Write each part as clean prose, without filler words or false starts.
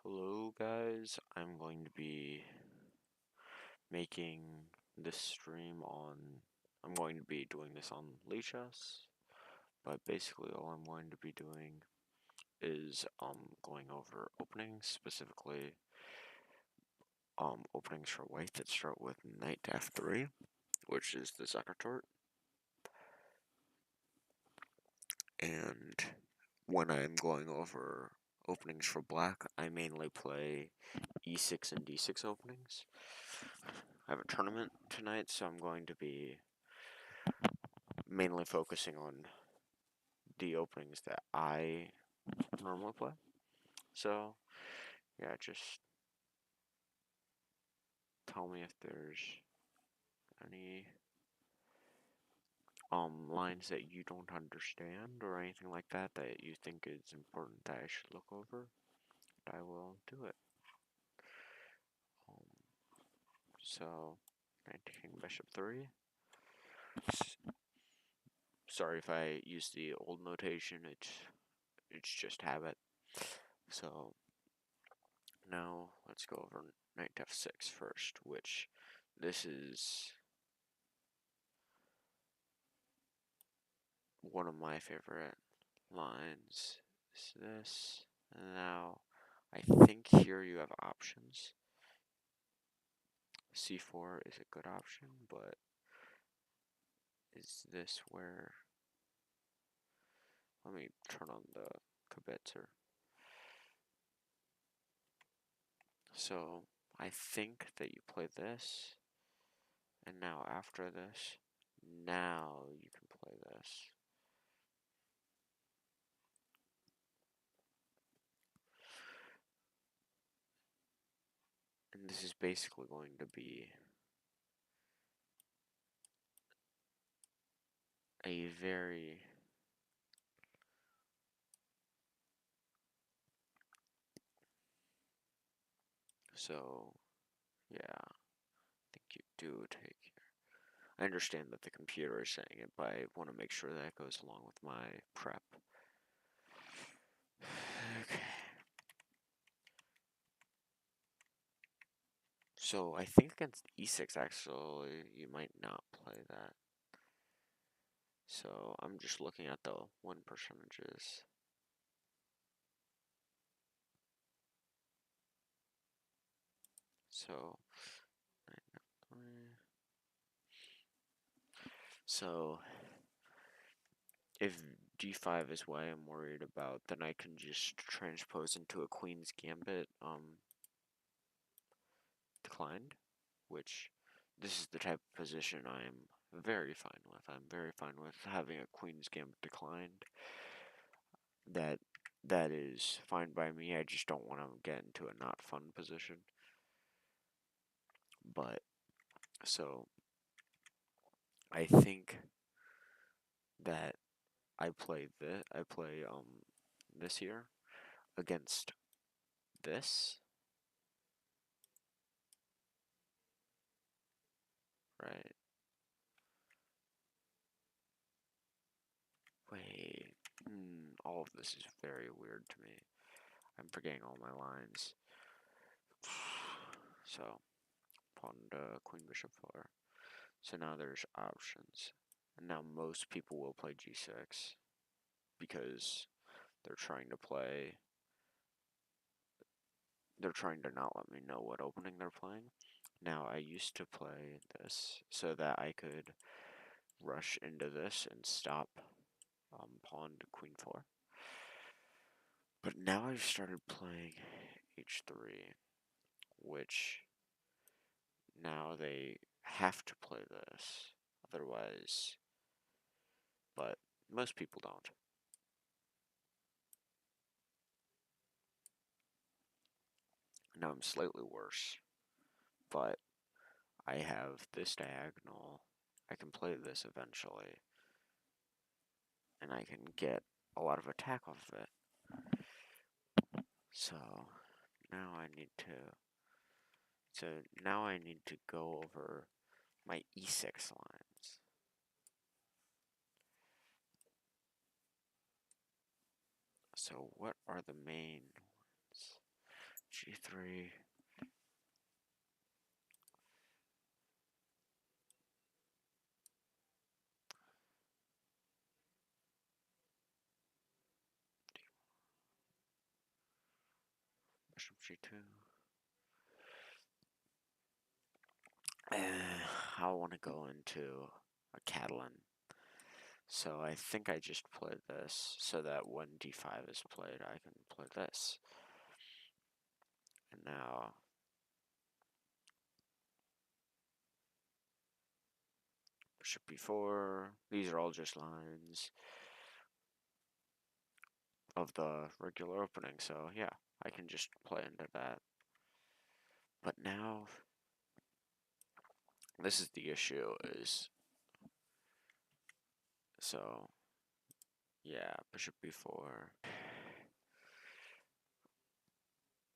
Hello guys, I'm going to be making this stream on, I'm going to be doing this on Lichess, but basically all I'm going to be doing is going over openings, specifically openings for white that start with knight to f3, which is the zukertort. And when I'm going over openings for black, I mainly play e6 and d6 openings. I have a tournament tonight, so I'm going to be mainly focusing on the openings that I normally play. So, yeah, just tell me if there's any lines that you don't understand or anything like that that you think is important that I should look over. I will do it. Um, so, knight to king bishop 3. Sorry if I use the old notation, it's just habit. So, now let's go over knight to f6 first, which this is one of my favorite lines. Is this. Now, I think here you have options. C4 is a good option, but is this where... Let me turn on the kibitzer. So, I think that you play this, and now after this, now you can play this. And this is basically going to be a very... So, yeah, I think you do take... I understand that the computer is saying it, but I want to make sure that goes along with my prep. Okay. So I think against e6 actually you might not play that. So I'm just looking at the win percentages. So if d5 is what I'm worried about, then I can just transpose into a queen's gambit declined, which this is the type of position I'm very fine with. I'm very fine with having a queen's gambit declined. That is fine by me. I just don't want to get into a not fun position. But so I think that I play this here against this, right? Wait, all of this is very weird to me. I'm forgetting all my lines. So, pawn to queen bishop 4. So now there's options. And now most people will play g6 because they're trying to play. They're trying to not let me know what opening they're playing. Now I used to play this so that I could rush into this and stop pawn to queen 4. But now I've started playing h3, which now they have to play this, otherwise, but most people don't. Now I'm slightly worse, but I have this diagonal. I can play this eventually, and I can get a lot of attack off of it. So now I need to go over my e6 lines. So what are the main ones? G3. Bishop G2. I want to go into a Catalan. So I think I just played this so that when D5 is played, I can play this. And now Bishop B4. These are all just lines of the regular opening. So yeah, I can just play into that. But now, this is the issue is, so yeah, Bishop B4.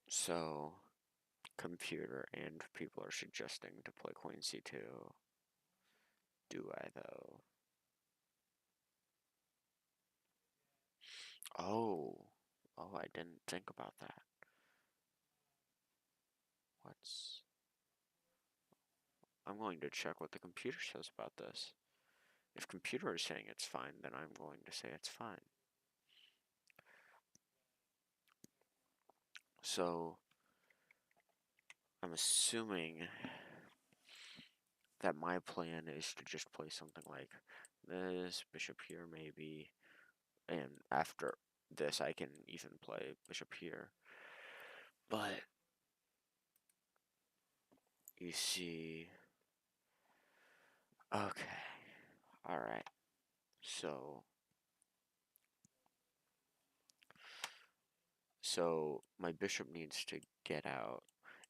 So computer and people are suggesting to play Queen C2. Do I though? Oh, I didn't think about that. What's... I'm going to check what the computer says about this. If computer is saying it's fine, then I'm going to say it's fine. So, I'm assuming that my plan is to just play something like this, bishop here maybe, and after this I can even play bishop here. But, you see... Okay. Alright. So my bishop needs to get out,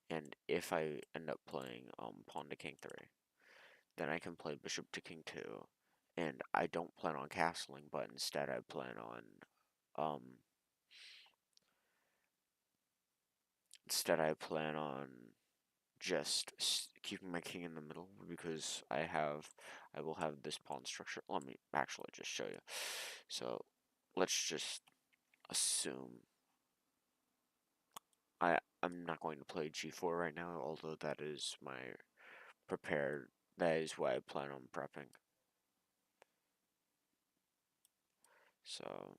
and if I end up playing pawn to king 3, then I can play bishop to king 2, and I don't plan on castling, but instead I plan on just keeping my king in the middle, because I will have this pawn structure. Let me actually just show you. So let's just assume I'm not going to play g4 right now, although that is my prepared. That is what I plan on prepping. So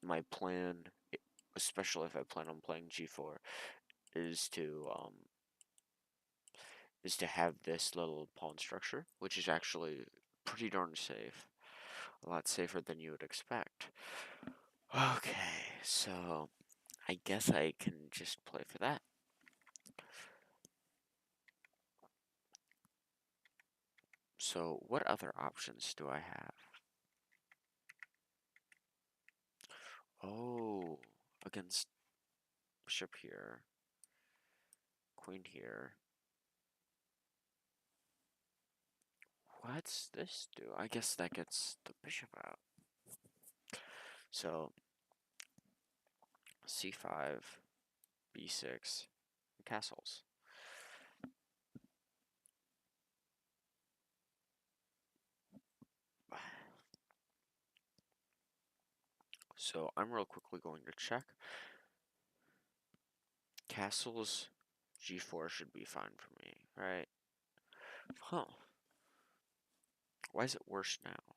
my plan, especially if I plan on playing g4, is to have this little pawn structure, which is actually pretty darn safe. A lot safer than you would expect. Okay, so I guess I can just play for that. So what other options do I have? Oh, against bishop here, queen here. What's this do? I guess that gets the bishop out. So c5, b6, castles. So I'm real quickly going to check. Castles g4 should be fine for me, right? Huh. Why is it worse now?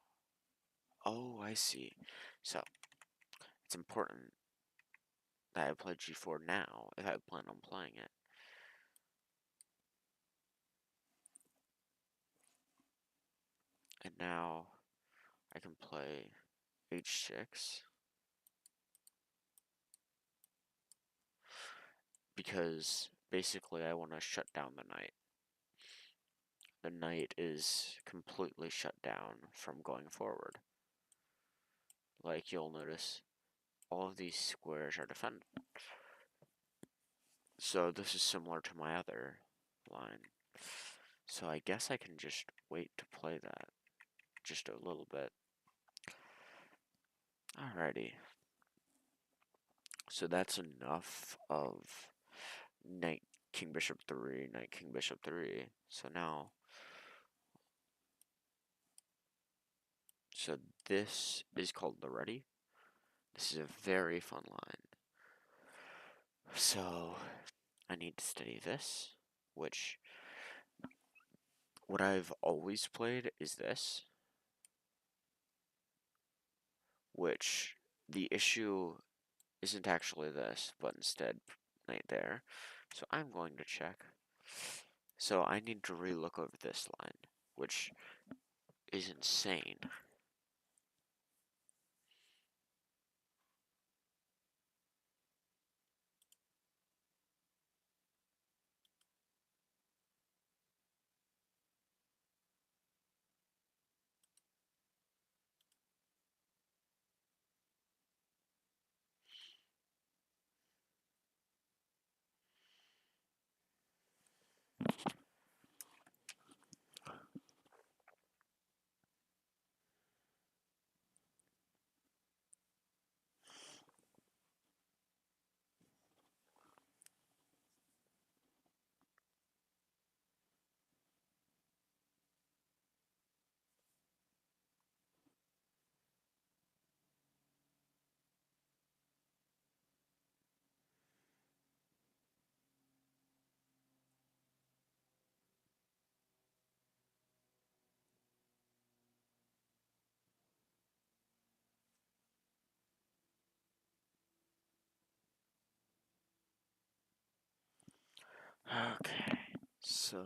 Oh, I see. So it's important that I play g4 now if I plan on playing it. And now I can play h6. Because basically I want to shut down the knight. The knight is completely shut down from going forward. Like you'll notice, all of these squares are defended. So this is similar to my other line. So I guess I can just wait to play that just a little bit. Alrighty. So that's enough of knight king bishop 3, knight king bishop 3. So now, so this is called the ready. This is a very fun line. So I need to study this, which what I've always played is this, which the issue isn't actually this, but instead right there. So I'm going to check. So I need to relook over this line, which is insane. Okay, so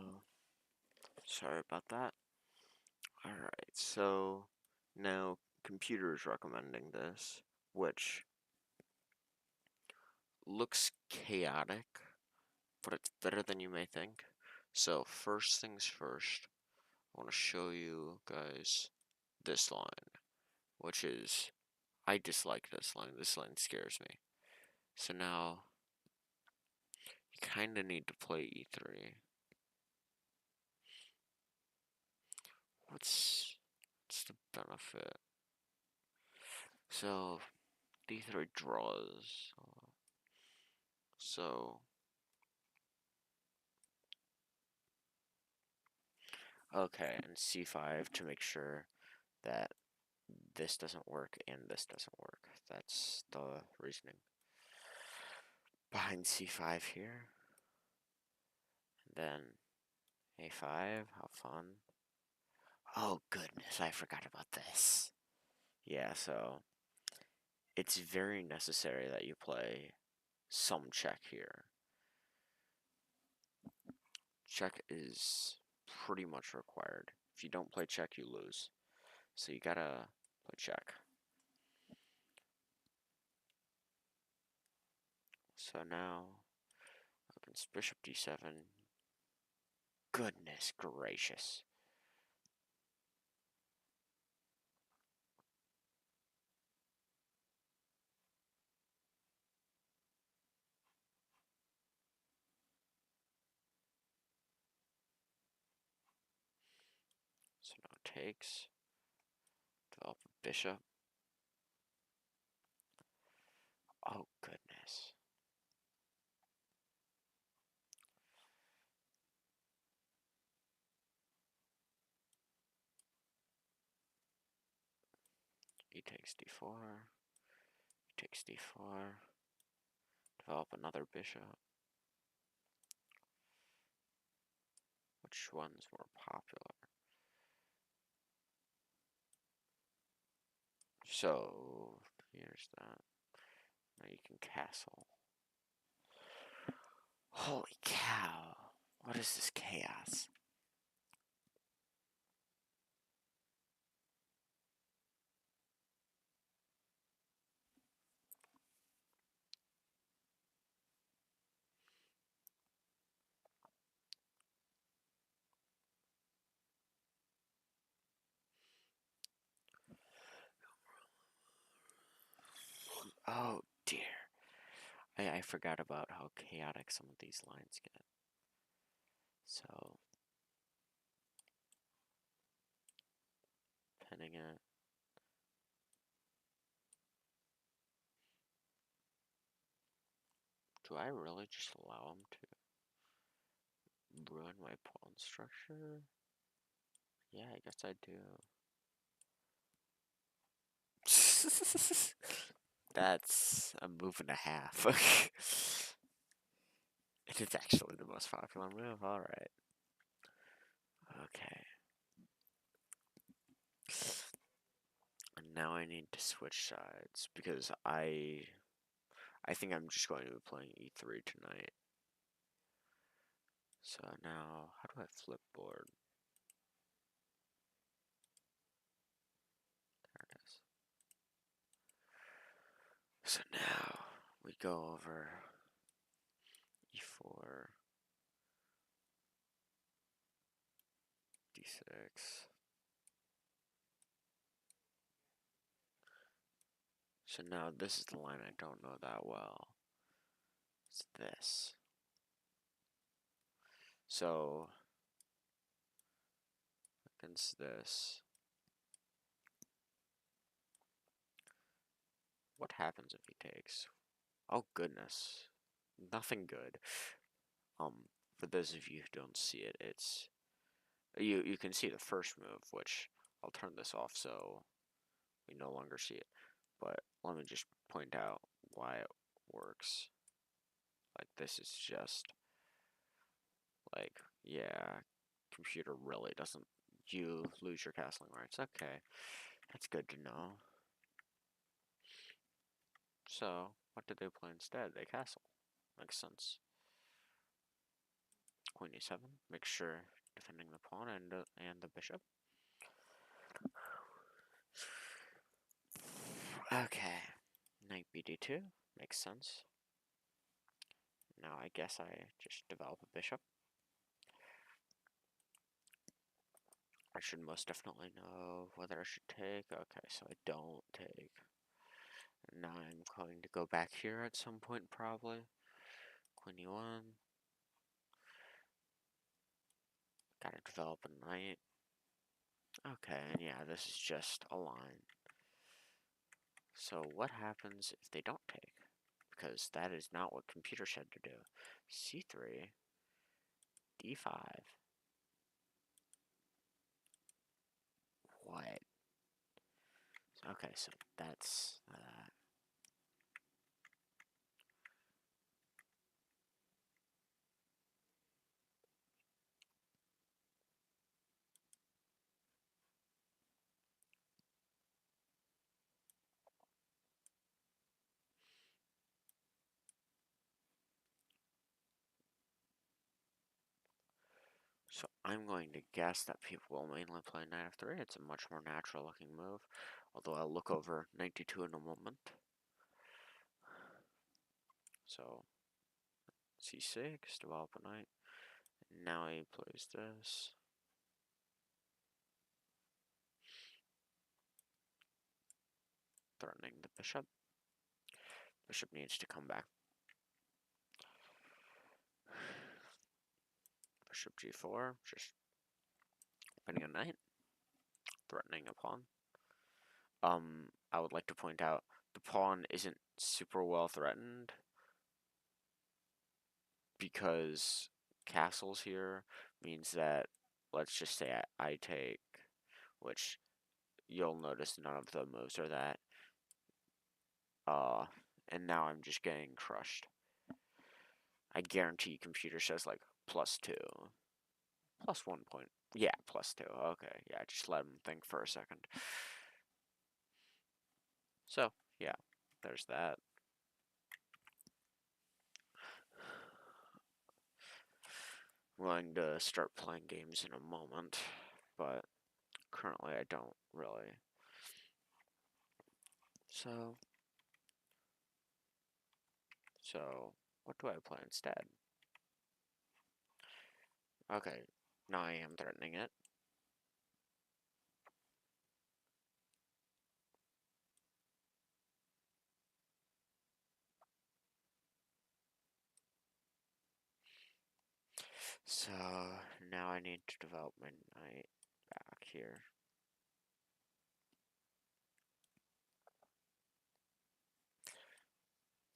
sorry about that. Alright, so now computer is recommending this, which looks chaotic, but it's better than you may think. So first things first, I want to show you guys this line, which is, I dislike this line. This line scares me. So now, you kind of need to play e3. What's the benefit? So, d3 draws. So, okay, and c5 to make sure that this doesn't work and this doesn't work. That's the reasoning behind c5 here. And then a5, how fun. Oh goodness, I forgot about this. Yeah, so it's very necessary that you play some check here. Check is pretty much required. If you don't play check, you lose. So you gotta play check. So now, opens bishop d7. Goodness gracious. So now takes, develop a bishop. Oh goodness. E takes d4. E takes d4. Develop another bishop. Which one's more popular? So here's that. Now you can castle. Holy cow. What is this chaos? Oh dear. I forgot about how chaotic some of these lines get. So, pinning it. Do I really just allow him to ruin my pawn structure? Yeah, I guess I do. That's a move and a half. It is actually the most popular move. All right. Okay. And now I need to switch sides because I think I'm just going to be playing e3 tonight. So now, how do I flip board? There it is. So now we go over e4, d6. So now this is the line I don't know that well. It's this. So against this, what happens if he takes? Oh goodness, nothing good. For those of you who don't see it, it's you can see the first move, which I'll turn this off so we no longer see it. But let me just point out why it works. Like this is just like yeah, computer really doesn't. You lose your castling rights. Okay, that's good to know. So what did they play instead? They castle. Makes sense. Queen e7. Make sure defending the pawn and the bishop. Okay. Knight bd2. Makes sense. Now I guess I just develop a bishop. I should most definitely know whether I should take. Okay, so I don't take. Now I'm going to go back here at some point probably. Queen e1. Gotta develop a knight. Okay, and yeah, this is just a line. So what happens if they don't take? Because that is not what computer said to do. c3, d5. What? Okay, so that's So I'm going to guess that people will mainly play knight f3. It's a much more natural looking move, although I'll look over knight d2 in a moment. So c6, develop a knight. Now he plays this. Threatening the bishop. Bishop needs to come back. Bishop g4, just winning a knight. Threatening a pawn. I would like to point out the pawn isn't super well threatened because castles here means that, let's just say I take, which you'll notice none of the moves are that. And now I'm just getting crushed. I guarantee computer says like +2. +1 point. Yeah, +2. Okay, yeah, just let him think for a second. So, yeah, there's that. I'm going to start playing games in a moment, but currently I don't really. So what do I play instead? Okay, now I am threatening it. So now I need to develop my knight back here.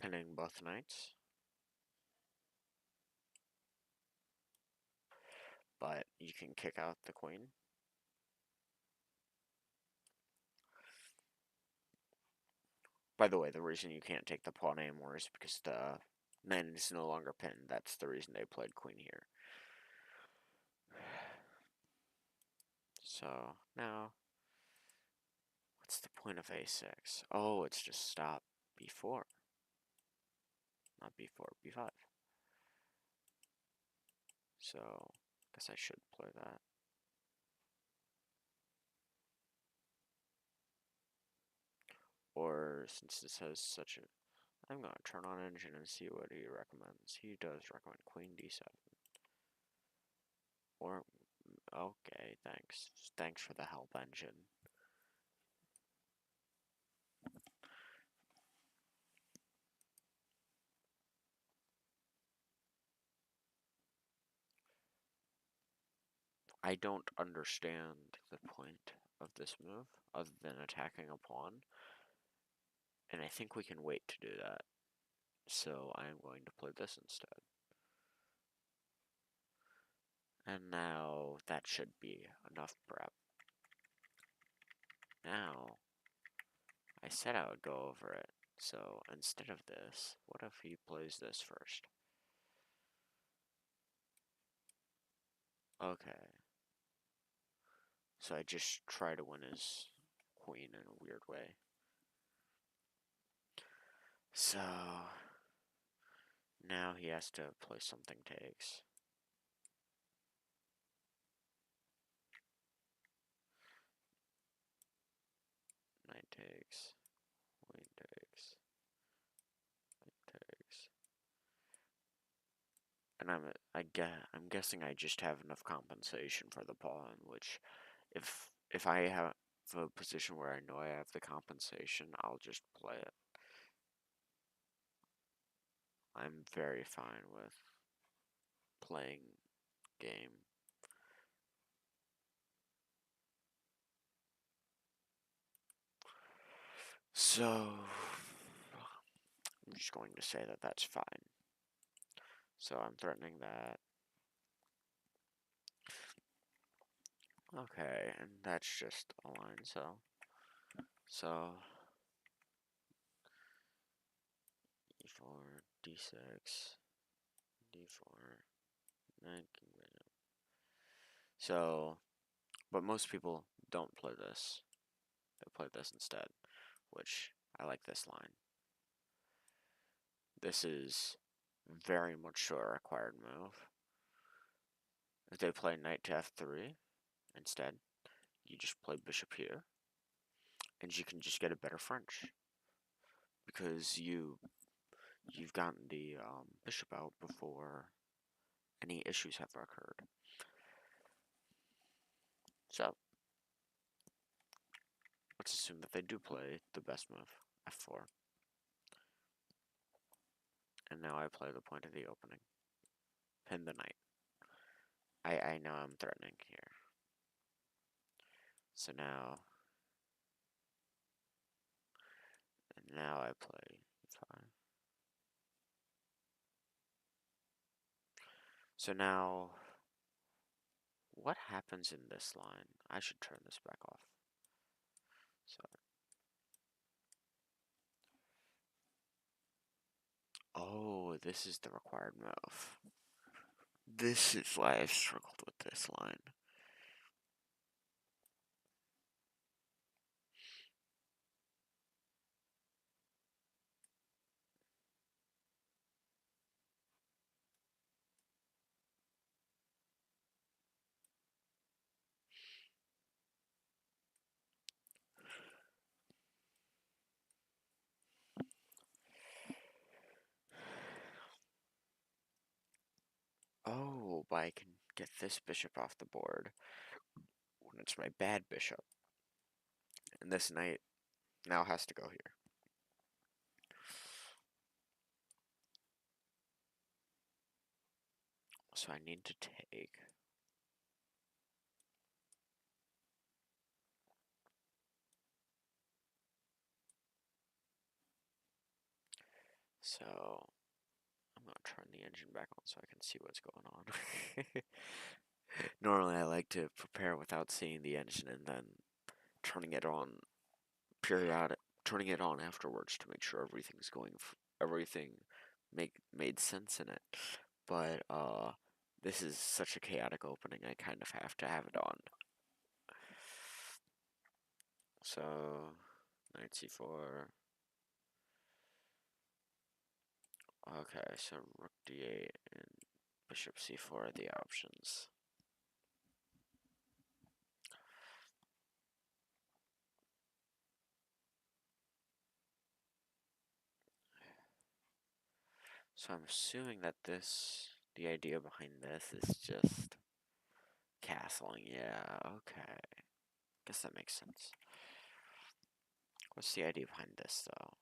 Pinning both knights. But you can kick out the queen. By the way, the reason you can't take the pawn anymore is because the Then it's no longer pinned. That's the reason they played queen here. So now, what's the point of a6? Oh, it's just stop b4. Not b4, b5. So, I guess I should play that. Or, since this has such a... I'm going to turn on engine and see what he recommends. He does recommend queen d7. Or, okay, thanks. Thanks for the help, engine. I don't understand the point of this move, other than attacking a pawn. And I think we can wait to do that. So I am going to play this instead. And now that should be enough prep. Now, I said I would go over it. So instead of this, what if he plays this first? Okay. So I just try to win his queen in a weird way. So now he has to play something takes. Knight takes. Queen takes. Knight takes. And I'm guessing I just have enough compensation for the pawn, which if I have a position where I know I have the compensation, I'll just play it. I'm very fine with playing game. So I'm just going to say that that's fine. So I'm threatening that. Okay, and that's just a line, so e4, d6, d4, knight, so, but most people don't play this. They play this instead, which I like this line. This is very much so a required move. If they play knight to f3 instead, you just play bishop here, and you can just get a better French because you've gotten the bishop out before any issues have occurred. So let's assume that they do play the best move, f4, and now I play the point of the opening, pin the knight. I know I'm threatening here. So now I play e5. So now, what happens in this line? I should turn this back off. So, oh, this is the required move. This is why I've struggled with this line. Oh, but I can get this bishop off the board when it's my bad bishop. And this knight now has to go here. So I need to take. So I'm going to turn the engine back on so I can see what's going on. Normally I like to prepare without seeing the engine and then turning it on turning it on afterwards to make sure everything made sense in it. But this is such a chaotic opening. I kind of have to have it on. So knight c4. Okay, so rook d8 and bishop c4 are the options. So I'm assuming that the idea behind this is just castling. Yeah, okay. Guess that makes sense. What's the idea behind this, though?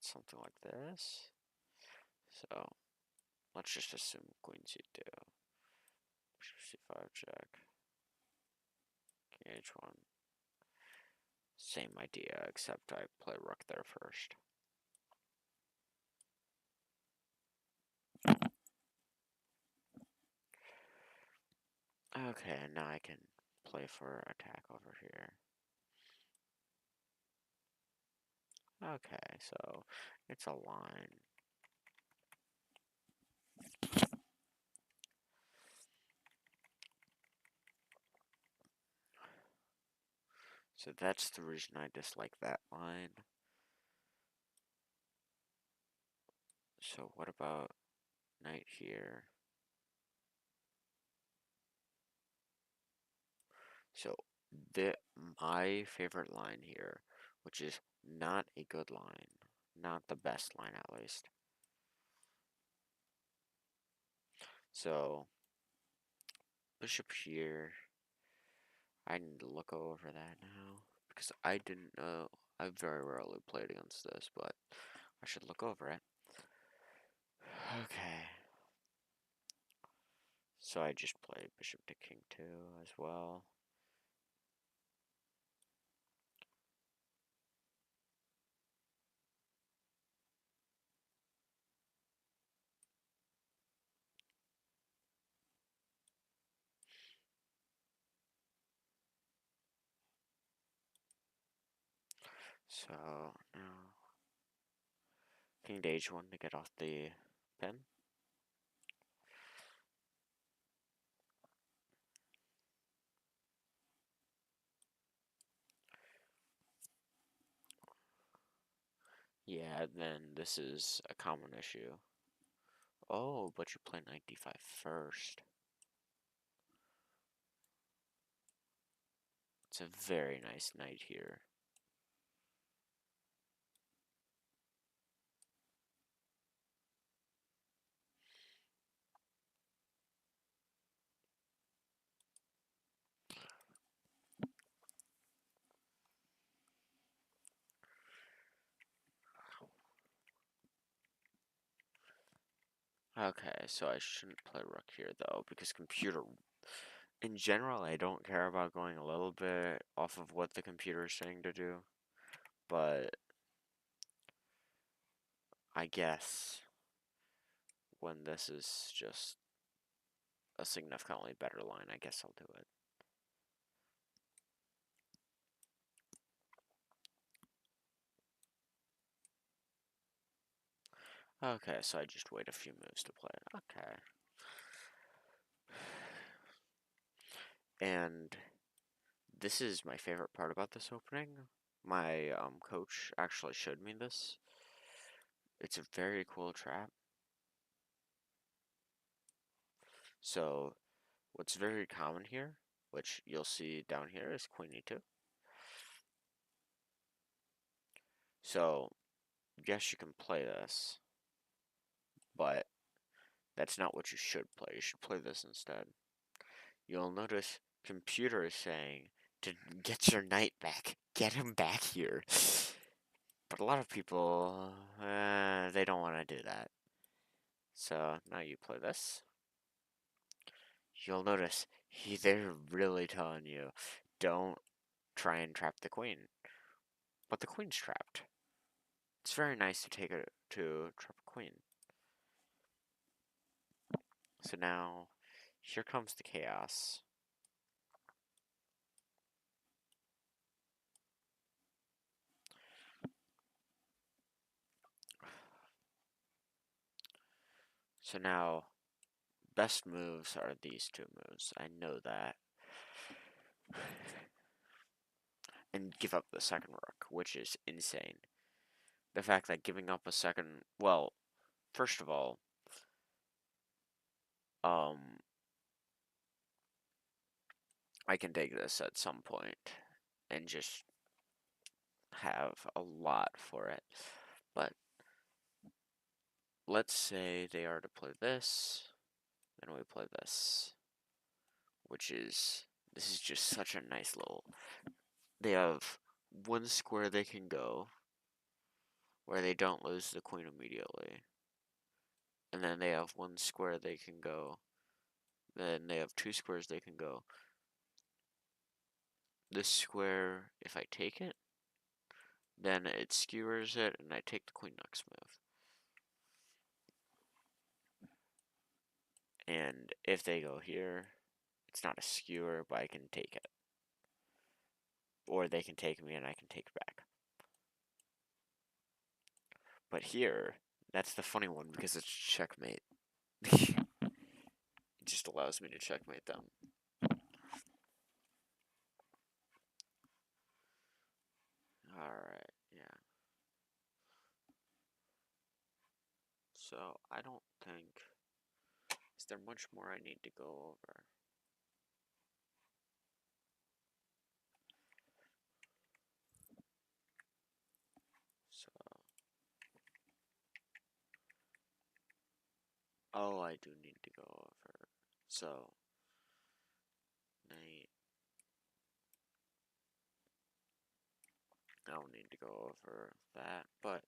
Something like this? So, let's just assume queen c2, bishop c5 check, king h1. Same idea, except I play rook there first. Okay, and now I can play for attack over here. Okay, so it's a line. So that's the reason I dislike that line. So what about knight here? So my favorite line here, which is not a good line, not the best line at least. So bishop here, I need to look over that now because I didn't know. I very rarely played against this, but I should look over it. Okay. So I just played bishop to king 2 as well. So now king to h1 to get off the pin. Yeah, then this is a common issue. Oh, but you play knight d5 first. It's a very nice knight here. Okay, so I shouldn't play rook here though, because computer, in general, I don't care about going a little bit off of what the computer is saying to do, but I guess when this is just a significantly better line, I guess I'll do it. Okay, so I just wait a few moves to play it. Okay. And this is my favorite part about this opening. My coach actually showed me this. It's a very cool trap. So what's very common here, which you'll see down here, is queen e2. So yes, you can play this, but that's not what you should play. You should play this instead. You'll notice computer is saying to get your knight back. Get him back here. But a lot of people, they don't want to do that. So now you play this. You'll notice they're really telling you, don't try and trap the queen. But the queen's trapped. It's very nice to take it to trap a queen. So now, here comes the chaos. So now, best moves are these two moves. I know that. And give up the second rook, which is insane. The fact that giving up a second, well, first of all, um, I can take this at some point and just have a lot for it. But let's say they are to play this, and we play this, which is, this is just such a nice little, they have one square they can go where they don't lose the queen immediately. And then they have one square they can go. Then they have two squares they can go. This square, if I take it, then it skewers it, and I take the queen next move. And if they go here, it's not a skewer, but I can take it. Or they can take me and I can take it back. But here, that's the funny one because it's checkmate. It just allows me to checkmate them. Alright, yeah. So, I don't think... Is there much more I need to go over? So... Oh, I do need to go over. So... Knight... I don't need to go over that, but...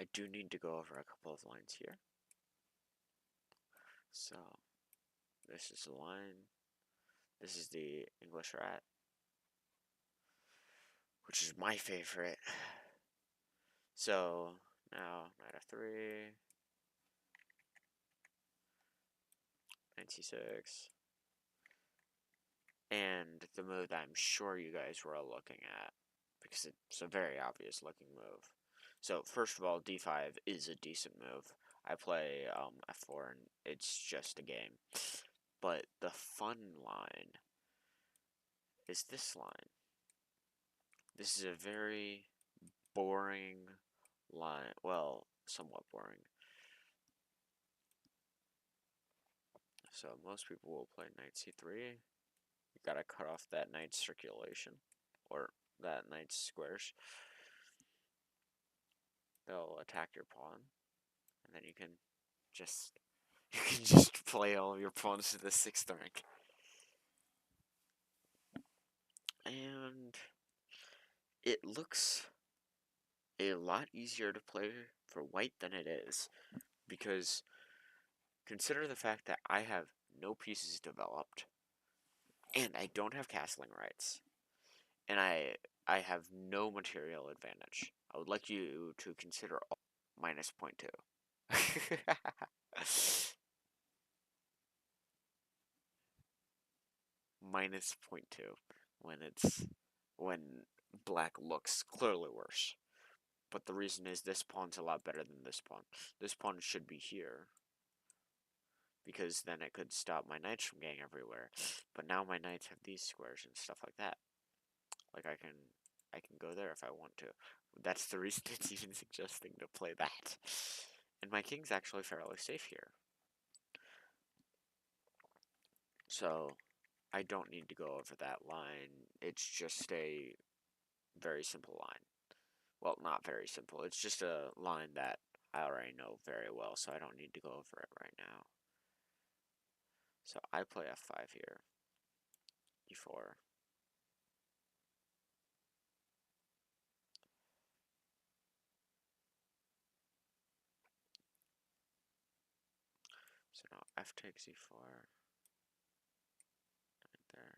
I do need to go over a couple of lines here. So... This is the line. This is the English rat, which is my favorite. So, now, knight f3, knight c6, and the move that I'm sure you guys were all looking at, because it's a very obvious looking move. So, first of all, d5 is a decent move. I play f4, and it's just a game. But the fun line is this line. This is a very boring line. Well, somewhat boring. So most people will play knight c3. You gotta cut off that knight's circulation, or that knight's squares. They'll attack your pawn, and then you can just play all of your pawns to the 6th rank. And it looks a lot easier to play for white than it is, because consider the fact that I have no pieces developed, and I don't have castling rights, and I have no material advantage. I would like you to consider minus 0.2. Minus 0.2 when black looks clearly worse. But the reason is this pawn's a lot better than this pawn. This pawn should be here, because then it could stop my knights from getting everywhere. But now my knights have these squares and stuff like that. Like I can go there if I want to. That's the reason it's even suggesting to play that. And my king's actually fairly safe here. So I don't need to go over that line. It's just a very simple line. Well, not very simple. It's just a line that I already know very well, so I don't need to go over it right now. So I play f5 here. e4. So now f takes e4. Right there.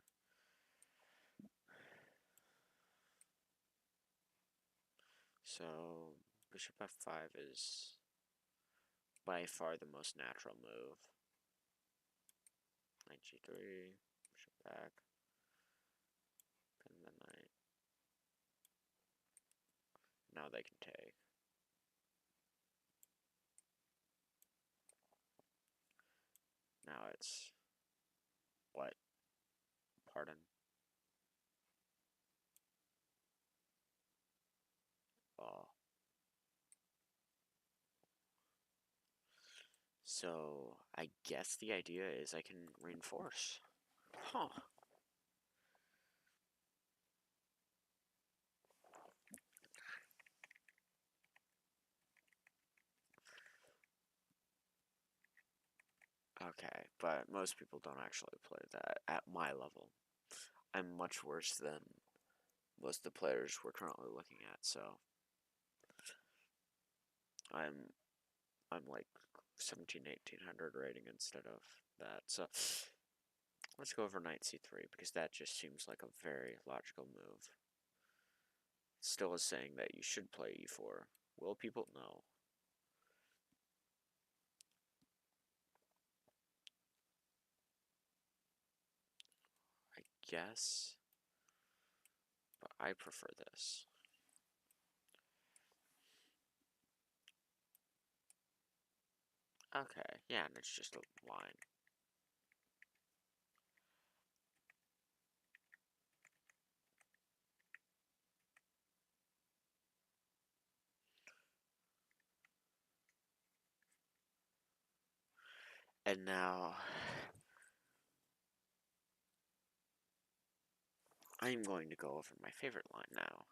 So bishop f5 is by far the most natural move. Knight g3, bishop back, pin the knight. Now they can take. that's what? Pardon? Oh. So, I guess the idea is I can reinforce. Huh. Okay, but most people don't actually play that at my level. I'm much worse than most of the players we're currently looking at, so I'm I'm like 17, 1800 rating instead of that. So let's go over knight c3 because that just seems like a very logical move. Still is saying that you should play e4. Will people know? I guess, but I prefer this. Okay, yeah, and it's just a line. And now I'm going to go over my favorite line now.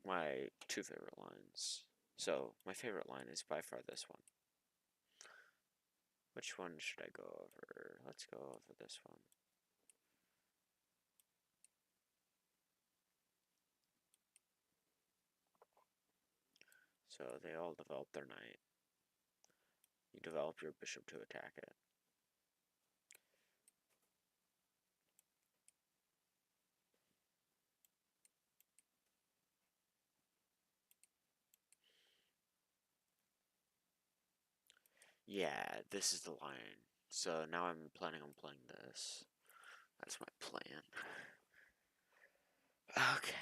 My two favorite lines. So, my favorite line is by far this one. Which one should I go over? Let's go over this one. So, they all develop their knight. You develop your bishop to attack it. Yeah, this is the line. So now I'm planning on playing this. That's my plan. Okay.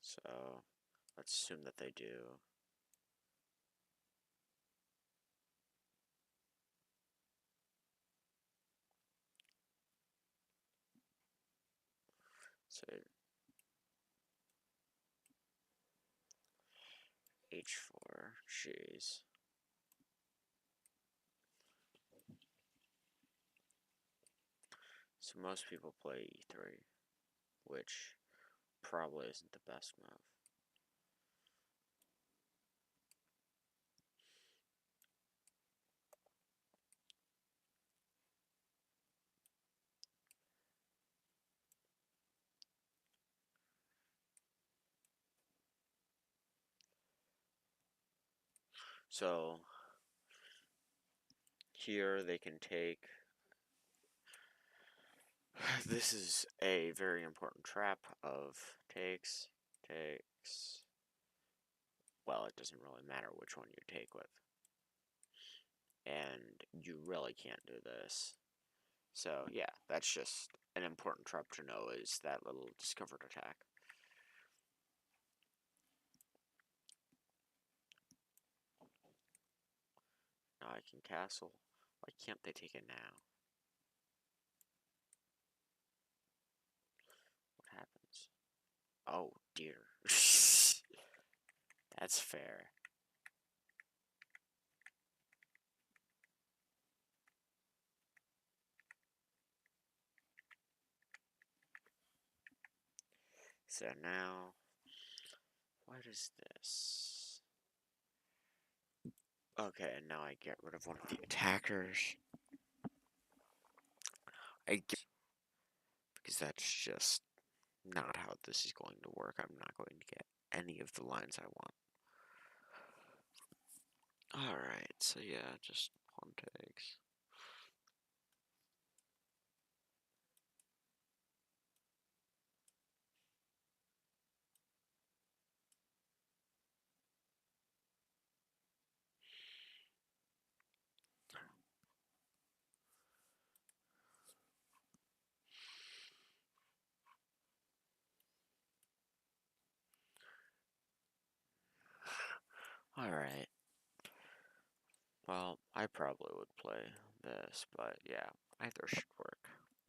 So let's assume that they do. So h4. Jeez. So most people play e3, which probably isn't the best move. So here they can take. This is a very important trap of takes, takes. Well, it doesn't really matter which one you take with. And you really can't do this. So yeah, that's just an important trap to know is that little discovered attack. Now I can castle. Why can't they take it now? What happens? Oh dear. That's fair. So now, what is this? Okay, and now I get rid of one of the attackers. I get because that's just not how this is going to work. I'm not going to get any of the lines I want. Alright, so yeah, just pawn takes. Alright. Well, I probably would play this, but yeah, either should work.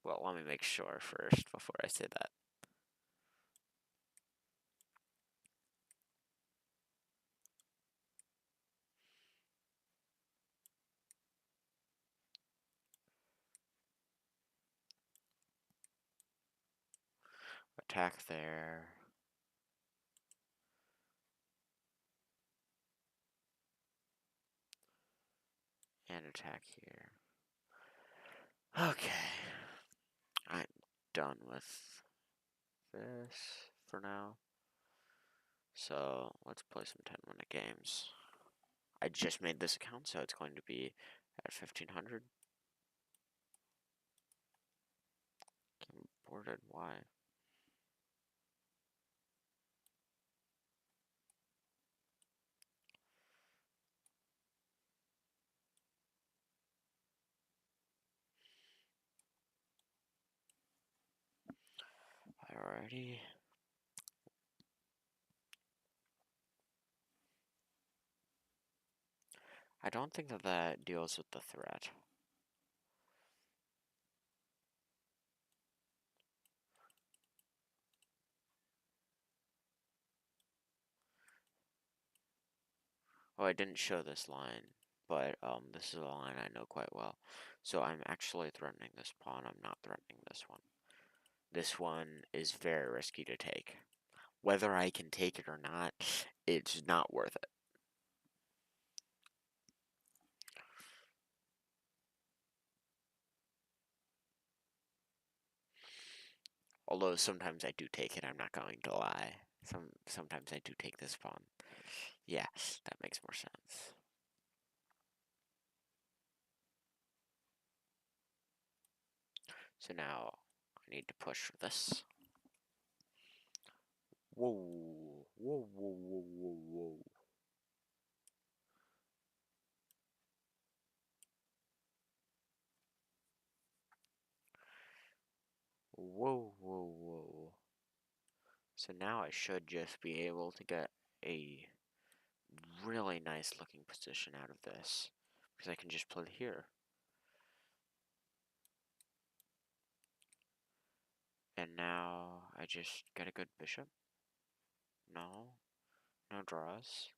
Well, let me make sure first before I say that. Attack there. And attack here. Okay. I'm done with this for now. So let's play some 10-minute games. I just made this account, so it's going to be at 1500. Game boarded, why? Alrighty. I don't think that that deals with the threat. Oh, I didn't show this line, but this is a line I know quite well. So I'm actually threatening this pawn. I'm not threatening this one. This one is very risky to take. Whether I can take it or not, it's not worth it. Although sometimes I do take it, I'm not going to lie. Sometimes I do take this pawn. Yeah, that makes more sense. So now I need to push for this. Whoa, whoa, whoa, whoa, whoa, whoa. Whoa, whoa, whoa. So now I should just be able to get a really nice looking position out of this. Because I can just play here. And now I just get a good bishop. No, no draws.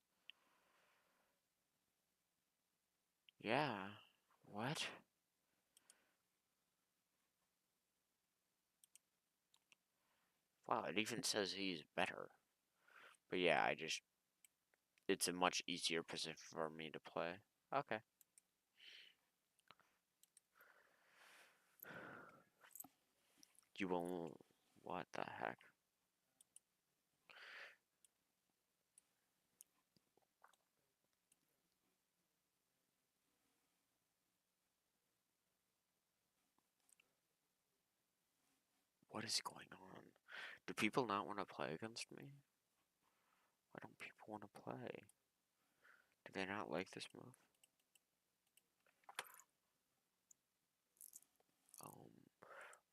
Yeah, what? Wow, it even says he's better. But yeah, it's a much easier position for me to play. Okay. You will, what the heck? What is going on? Do people not want to play against me? Why don't people want to play? Do they not like this move?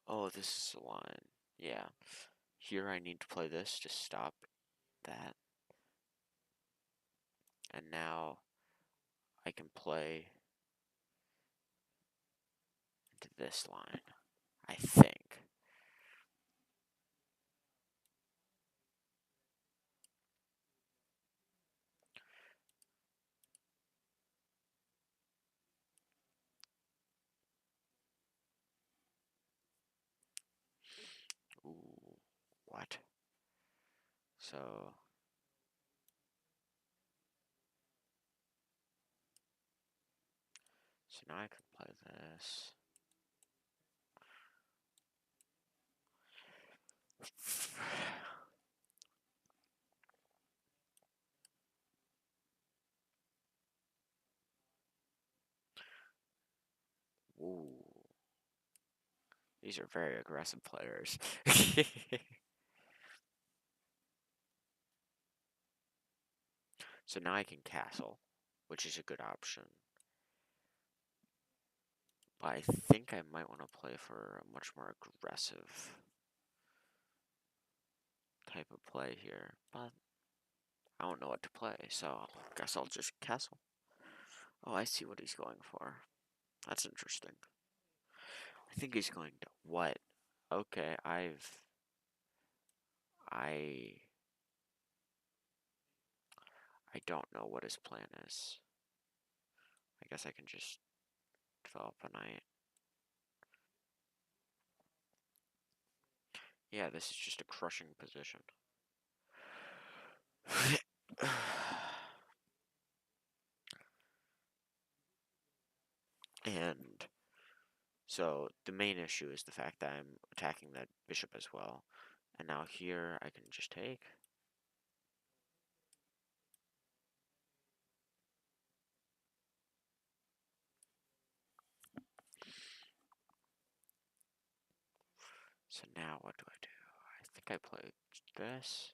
Oh, this is a line. Yeah. Here I need to play this to stop that. And now I can play into this line, I think. Ooh, what? So, so now I can play this. Ooh, these are very aggressive players. So now I can castle, which is a good option. But I think I might want to play for a much more aggressive type of play here. But I don't know what to play, so I guess I'll just castle. Oh, I see what he's going for. That's interesting. I think he's going to what? Okay, I I don't know what his plan is. I guess I can just develop a knight. Yeah, this is just a crushing position. And so the main issue is the fact that I'm attacking that bishop as well. And now here I can just take. So now what do? I think I play this.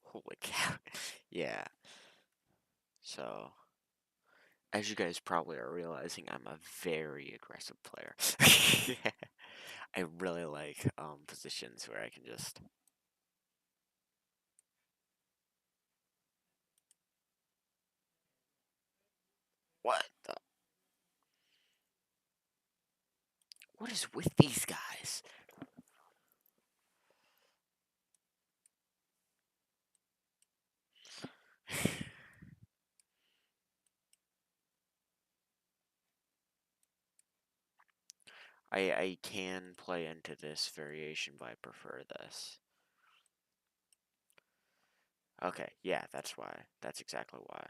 Holy cow. Yeah. So, as you guys probably are realizing, I'm a very aggressive player. I really like positions where I can just. What the? What is with these guys? I can play into this variation, but I prefer this. Okay, yeah, that's why. That's exactly why.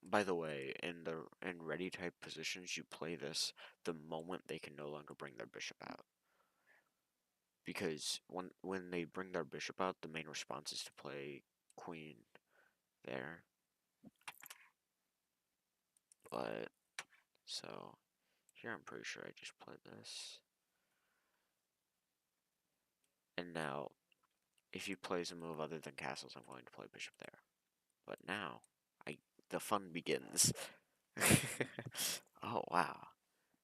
By the way, in ready type positions, you play this the moment they can no longer bring their bishop out. Because when they bring their bishop out, the main response is to play queen there. But so here I'm pretty sure I just played this. And now if he plays a move other than castles, I'm going to play bishop there. But now the fun begins. Oh wow.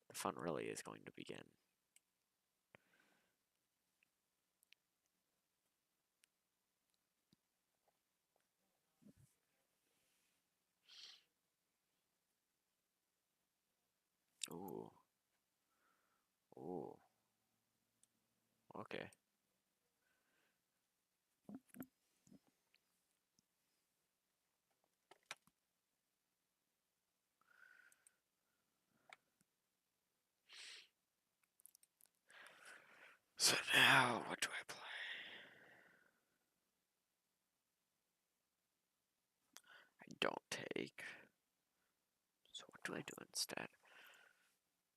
The fun really is going to begin. Ooh. Ooh. Okay. So now what do I play? I don't take. So what do I do instead?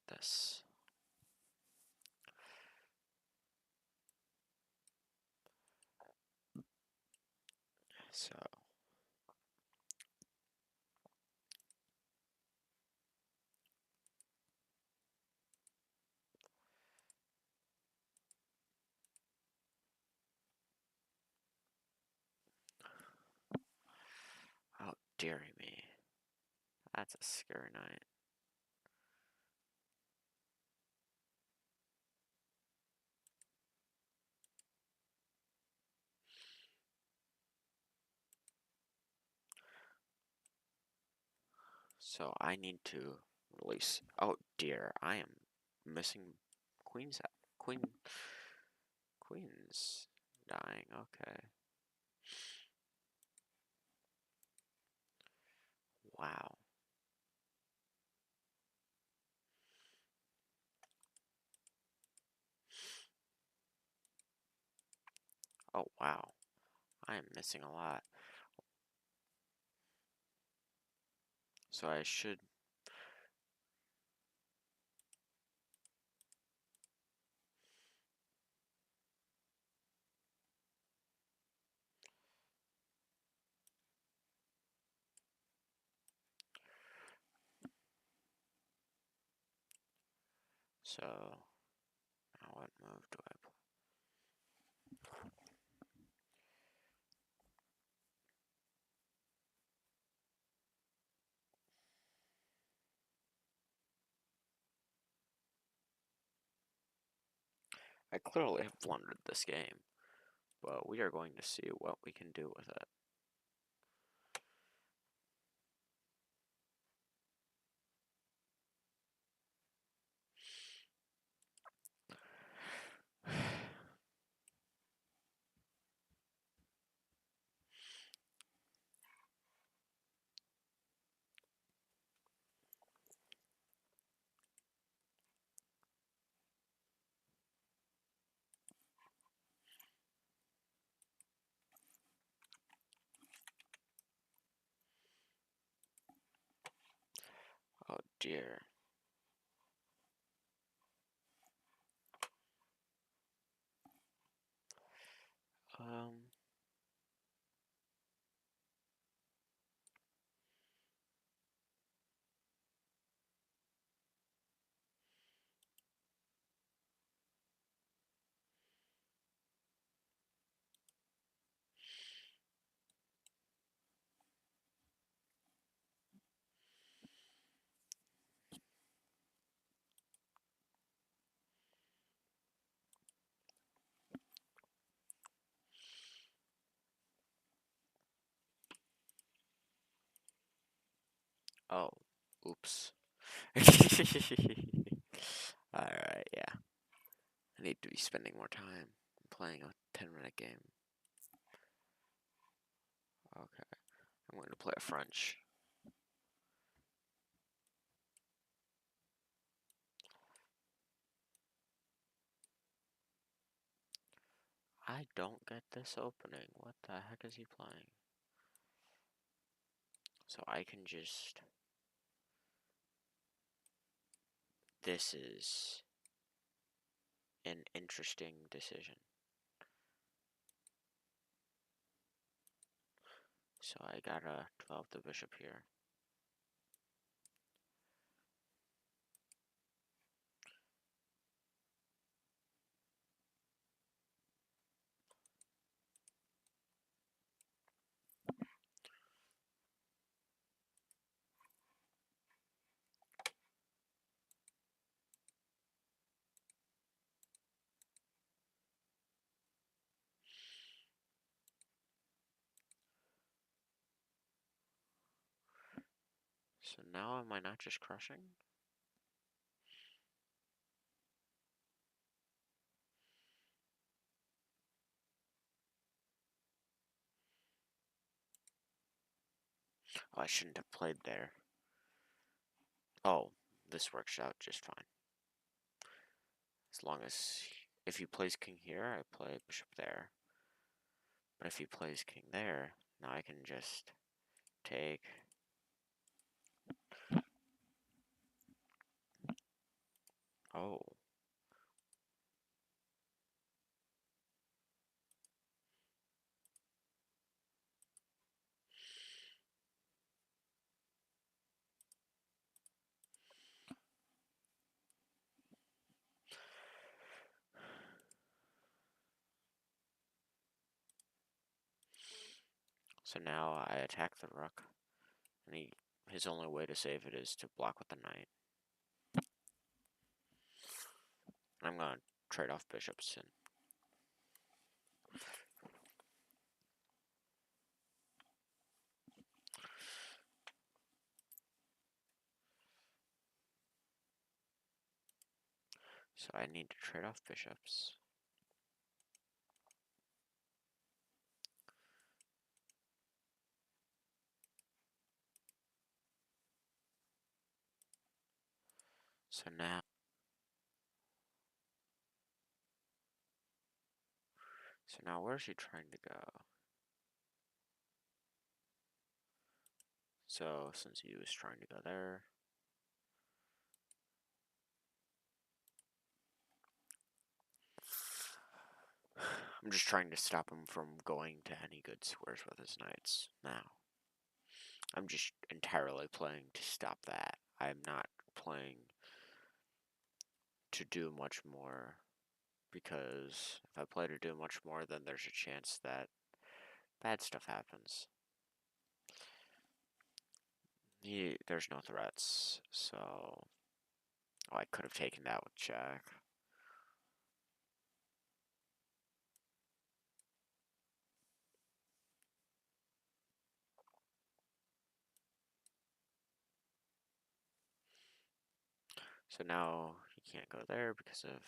This. So how dare me. That's a scary night. So I need to release. Oh dear, I am missing queen's queen queen's dying. Okay. Wow. Oh wow. I am missing a lot. So I should. So now what move do I play? I clearly have blundered this game, but we are going to see what we can do with it. Oh dear. Um, oh, oops. Alright, yeah. I need to be spending more time playing a 10-minute game. Okay, I'm going to play a French. I don't get this opening. What the heck is he playing? So I can just... This is an interesting decision. So I gotta develop the bishop here. So now am I not just crushing? Oh, I shouldn't have played there. Oh, this works out just fine. As long as... If he plays king here, I play bishop there. But if he plays king there, now I can just take... Oh. So now I attack the rook. And his only way to save it is to block with the knight. I'm gonna trade off bishops and... So I need to trade off bishops. So now where's he trying to go? So since he was trying to go there, I'm just trying to stop him from going to any good squares with his knights now. I'm just entirely playing to stop that. I'm not playing to do much more, because if I play to do much more, then there's a chance that bad stuff happens. There's no threats, so... Oh, I could have taken that with check. So now he can't go there because of...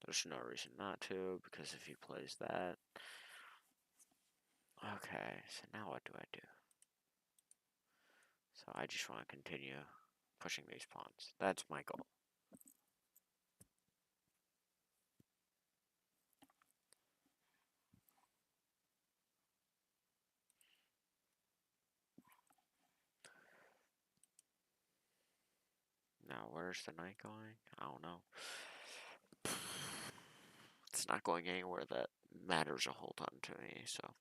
There's no reason not to, because if he plays that... Okay, so now what do I do? So I just want to continue pushing these pawns. That's my goal. Now, where's the knight going? I don't know. It's not going anywhere that matters a whole ton to me, so.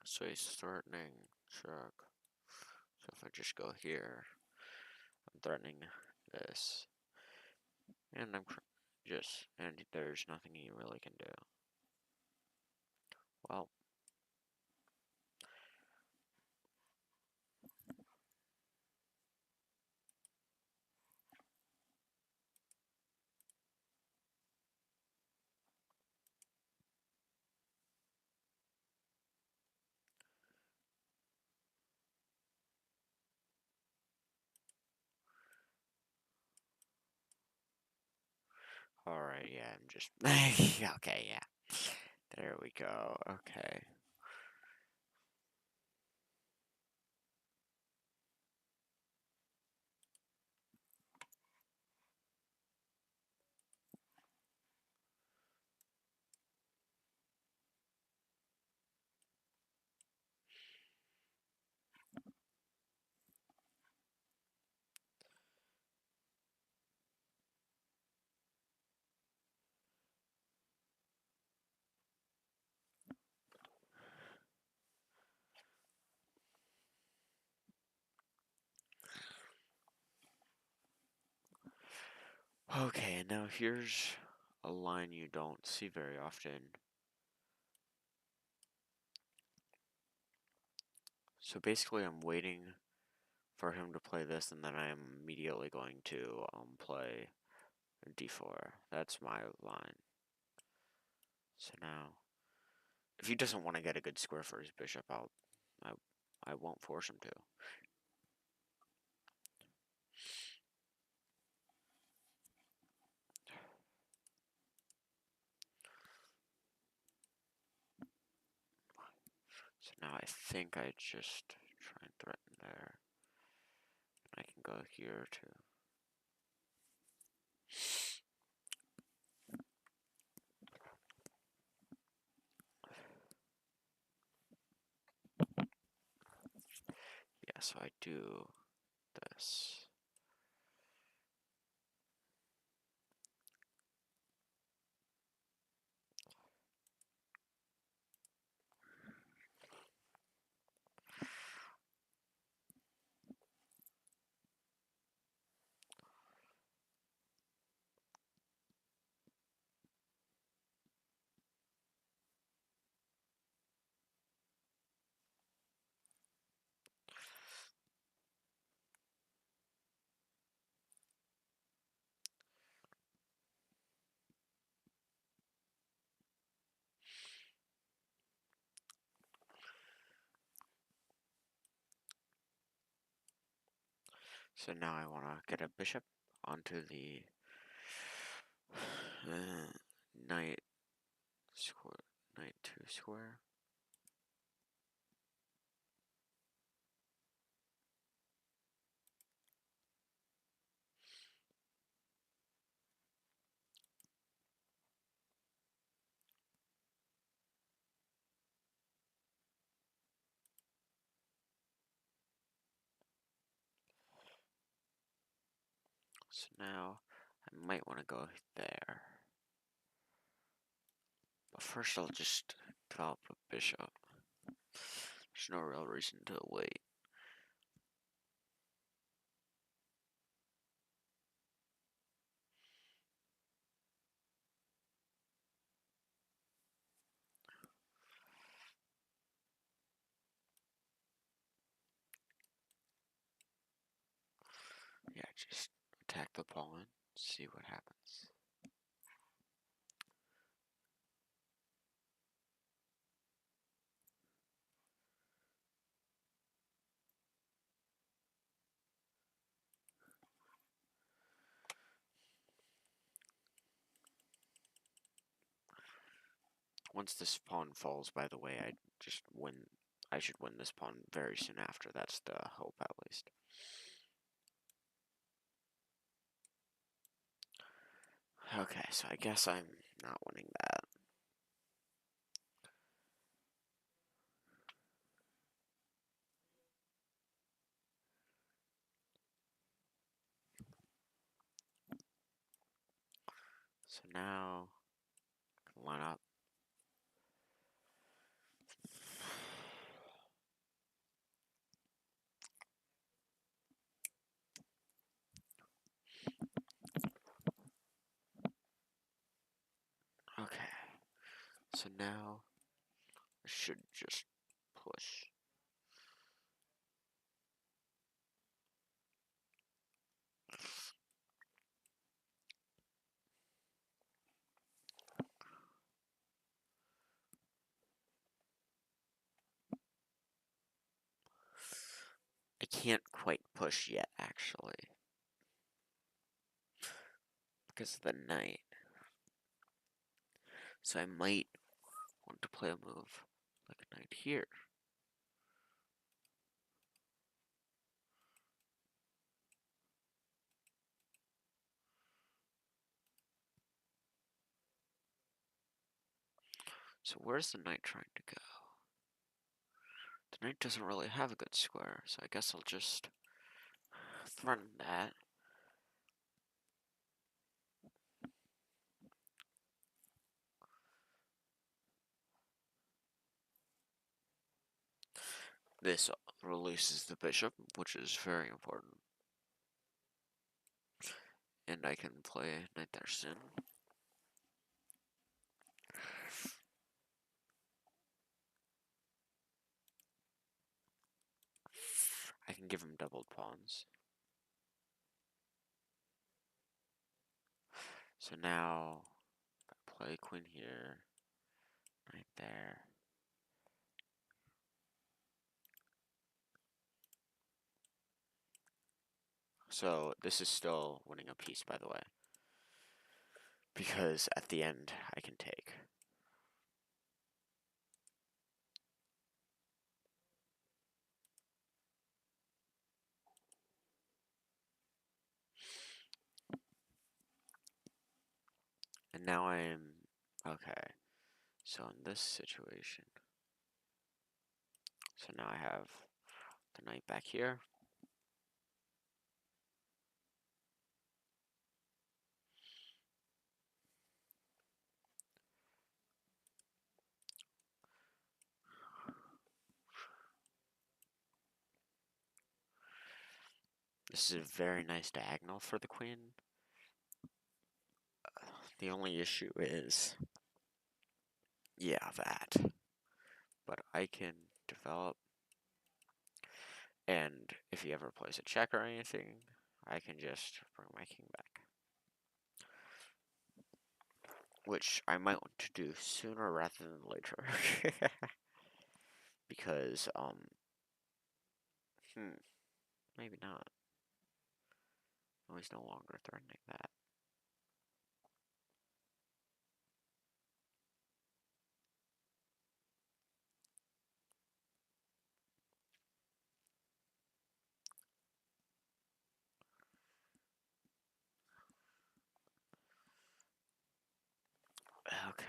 So he's threatening check. So if I just go here, I'm threatening this. And and there's nothing he really can do. Well, alright, yeah, I'm just, okay, yeah. There we go, okay. Okay, and now here's a line you don't see very often. So basically I'm waiting for him to play this, and then I'm immediately going to play d4. That's my line. So now, if he doesn't want to get a good square for his bishop, I, I won't force him to. So now I think I just try and threaten there. I can go here too. Yeah, so I do this. So now I want to get a bishop onto the knight square, knight 2 square. So now I might want to go there. But first I'll just develop a bishop. There's no real reason to wait. Yeah, just attack the pawn. See what happens. Once this pawn falls, by the way, I just win. I should win this pawn very soon after. That's the hope, at least. Okay, so I guess I'm not winning that. So now, line up. Okay, so now I should just push. I can't quite push yet, actually, because of the knight. So I might want to play a move like a knight here. So where's the knight trying to go? The knight doesn't really have a good square, so I guess I'll just threaten that. This releases the bishop, which is very important. And I can play knight there soon. I can give him doubled pawns. So now, play queen here, knight there. So this is still winning a piece, by the way. Because at the end, I can take. And now I'm... Okay. So in this situation... So now I have the knight back here. This is a very nice diagonal for the queen. The only issue is... Yeah, that. But I can develop... And if he ever plays a check or anything, I can just bring my king back. Which I might want to do sooner rather than later. Because, maybe not. Oh, he's no longer threatening that. Okay.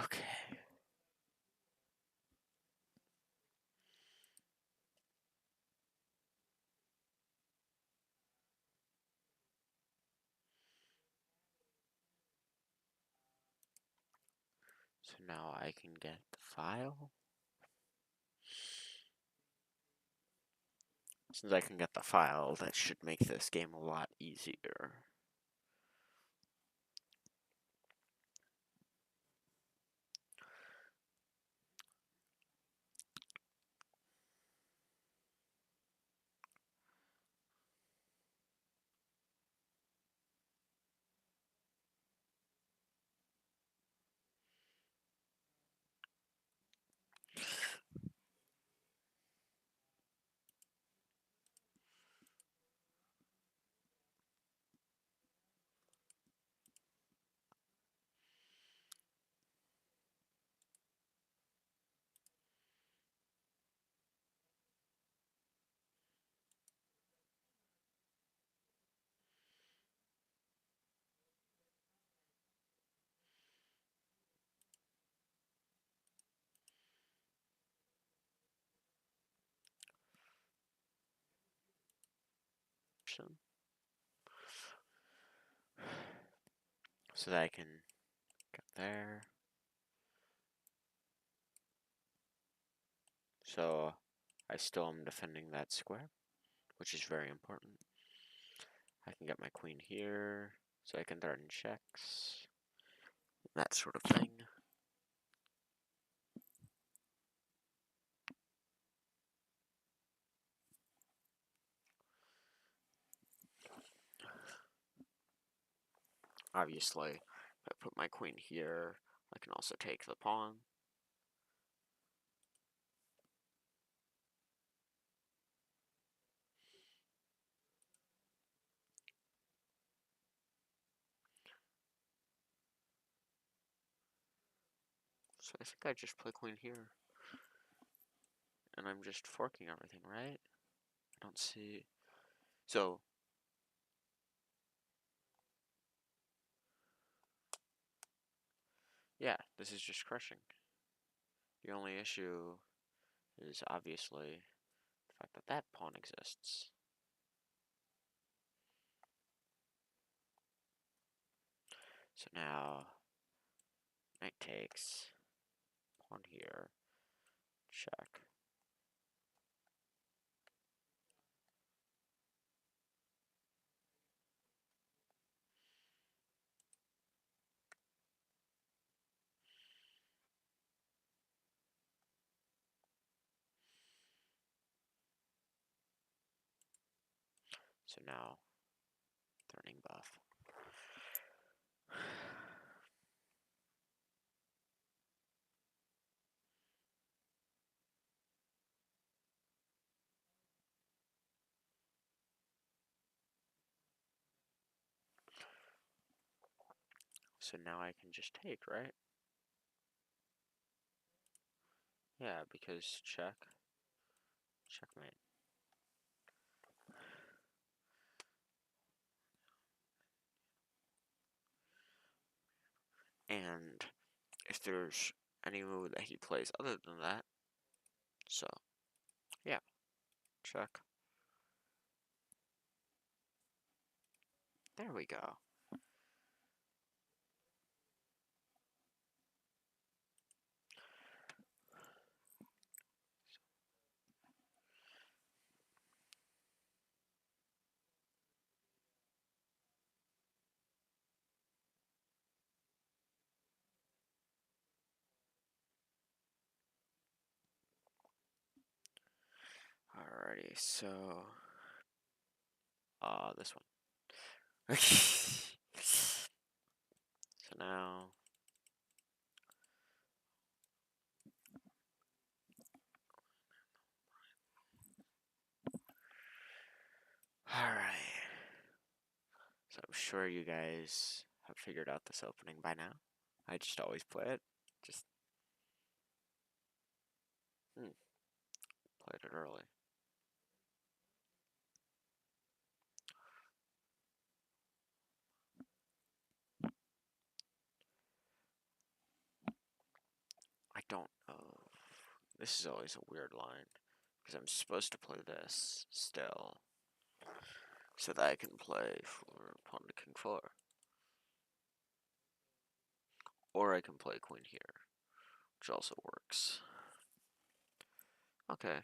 Okay. So now I can get the file. Since I can get the file, that should make this game a lot easier. So that I can get there. So I still am defending that square, which is very important. I can get my queen here, so I can threaten checks, that sort of thing. Obviously, if I put my queen here, I can also take the pawn. So I think I just play queen here. And I'm just forking everything, right? I don't see... So... Yeah, this is just crushing. The only issue is obviously the fact that that pawn exists. So now, knight takes, pawn here, check. So now, turning buff. So now I can just take, right? Yeah, because check, checkmate. And if there's any move that he plays other than that, so, yeah, check. There we go. Alrighty, so, this one. So now, alright. So I'm sure you guys have figured out this opening by now. I just always play it. Just played it early. I don't know. This is always a weird line. Because I'm supposed to play this still. So that I can play for pawn to king 4. Or I can play queen here. Which also works. Okay,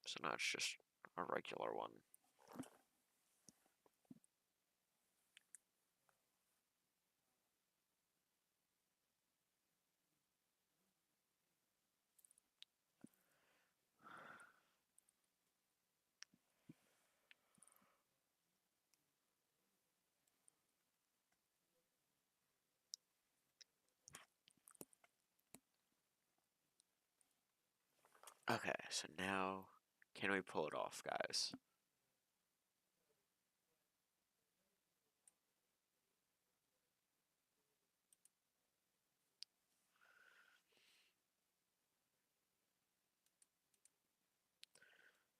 so now it's just a regular one. Okay, so now, can we pull it off, guys?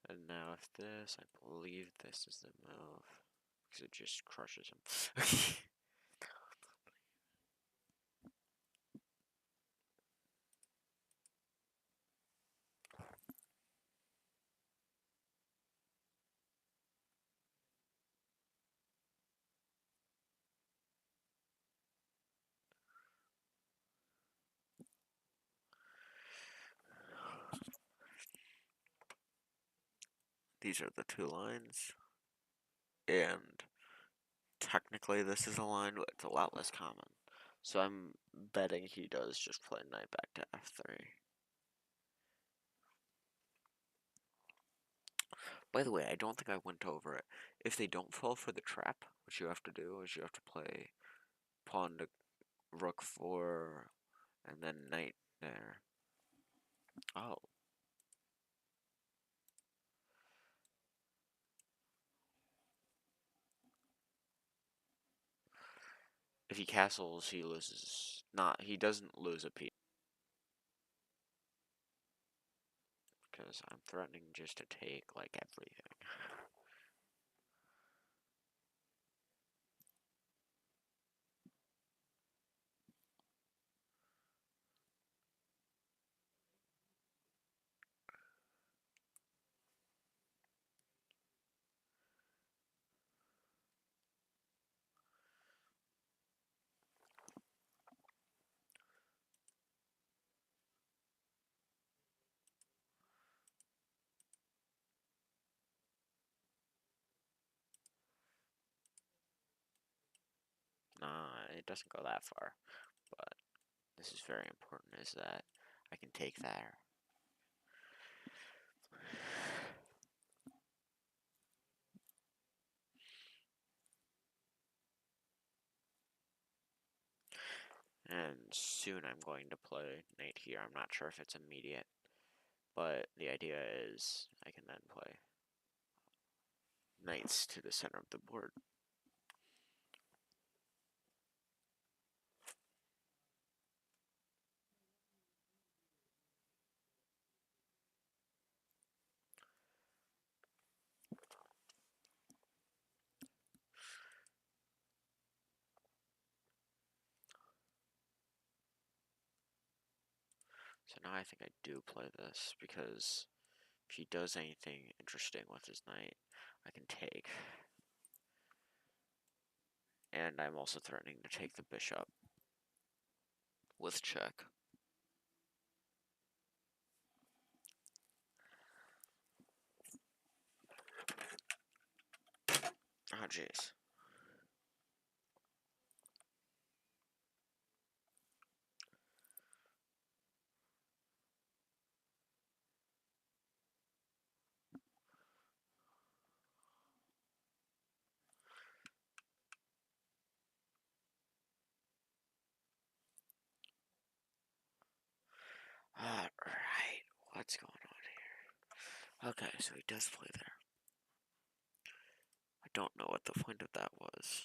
And now if this, I believe this is the move, because it just crushes him. These are the two lines, and technically this is a line, but it's a lot less common. So I'm betting he does just play knight back to f3. By the way, I don't think I went over it. If they don't fall for the trap, what you have to do is you have to play pawn to rook 4, and then knight there. Oh, if he castles, he loses. Not, he doesn't lose a piece. Because I'm threatening just to take, like, everything. Nah, it doesn't go that far. But this is very important, is that I can take there. And soon I'm going to play knight here. I'm not sure if it's immediate, but the idea is I can then play knights to the center of the board. So now I think I do play this, because if he does anything interesting with his knight, I can take. And I'm also threatening to take the bishop with check. Oh, jeez. Alright, what's going on here? Okay, so he does play there. I don't know what the point of that was.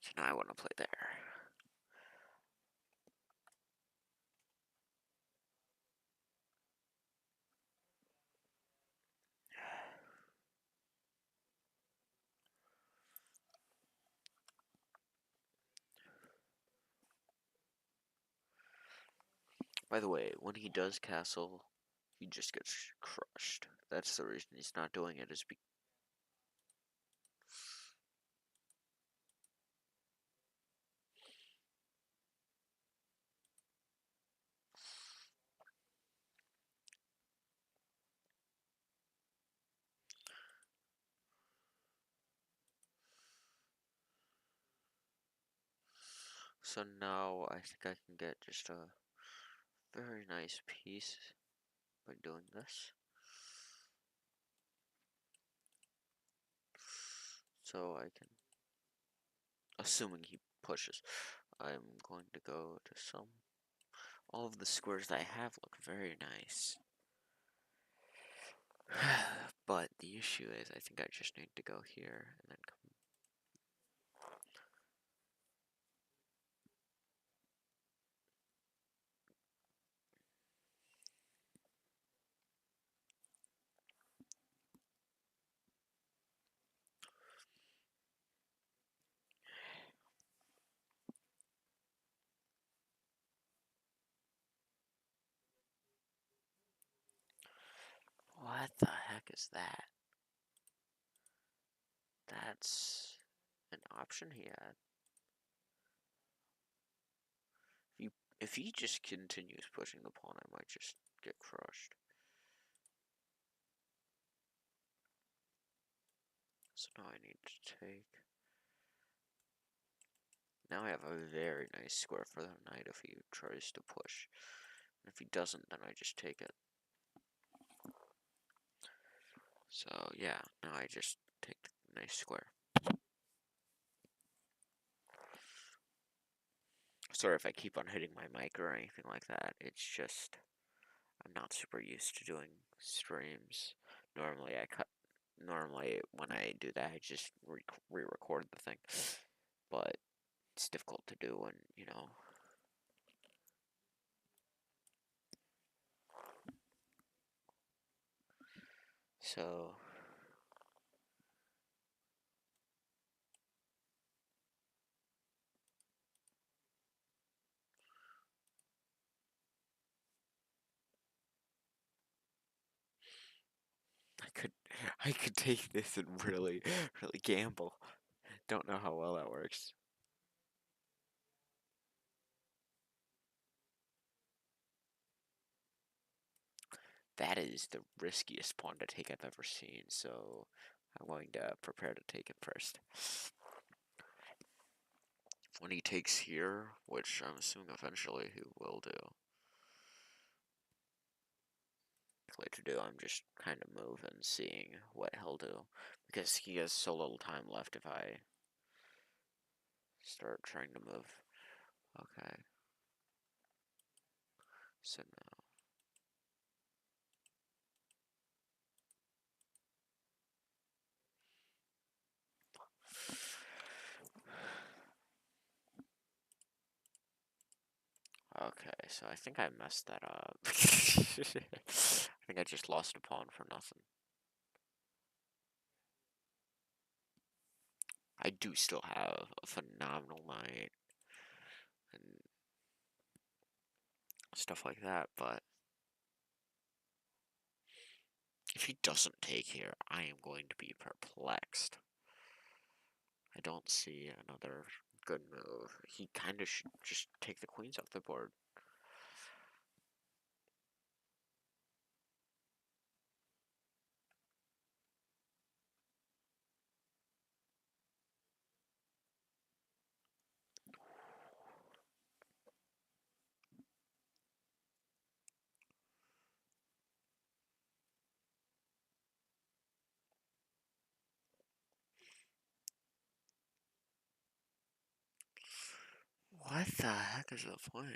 So now I want to play there. By the way, when he does castle, he just gets crushed. That's the reason he's not doing it, is because So now I think I can get just a very nice piece by doing this. So I can, assuming he pushes, I'm going to go to some. All of the squares that I have look very nice. But the issue is, I think I just need to go here and then come. What the heck is that? That's an option he had. If he just continues pushing the pawn, I might just get crushed. So now I need to take. Now I have a very nice square for the knight if he tries to push. And if he doesn't, then I just take it. So yeah, now I just take the nice square. Sorry if I keep on hitting my mic or anything like that. It's just I'm not super used to doing streams. Normally when I do that, I just re-record the thing. But it's difficult to do when, So I could I could take this and really gamble. Don't know how well that works. That is the riskiest pawn to take I've ever seen, so I'm going to prepare to take it first. When he takes here, which I'm assuming eventually he will do. To do, I'm just kind of moving, seeing what he'll do, because he has so little time left if I start trying to move. Okay. So now. Okay, so I think I messed that up. I think I just lost a pawn for nothing. I do still have a phenomenal knight and stuff like that, but if he doesn't take here, I am going to be perplexed. I don't see another good move. He kind of should just take the queens off the board. What the heck is the point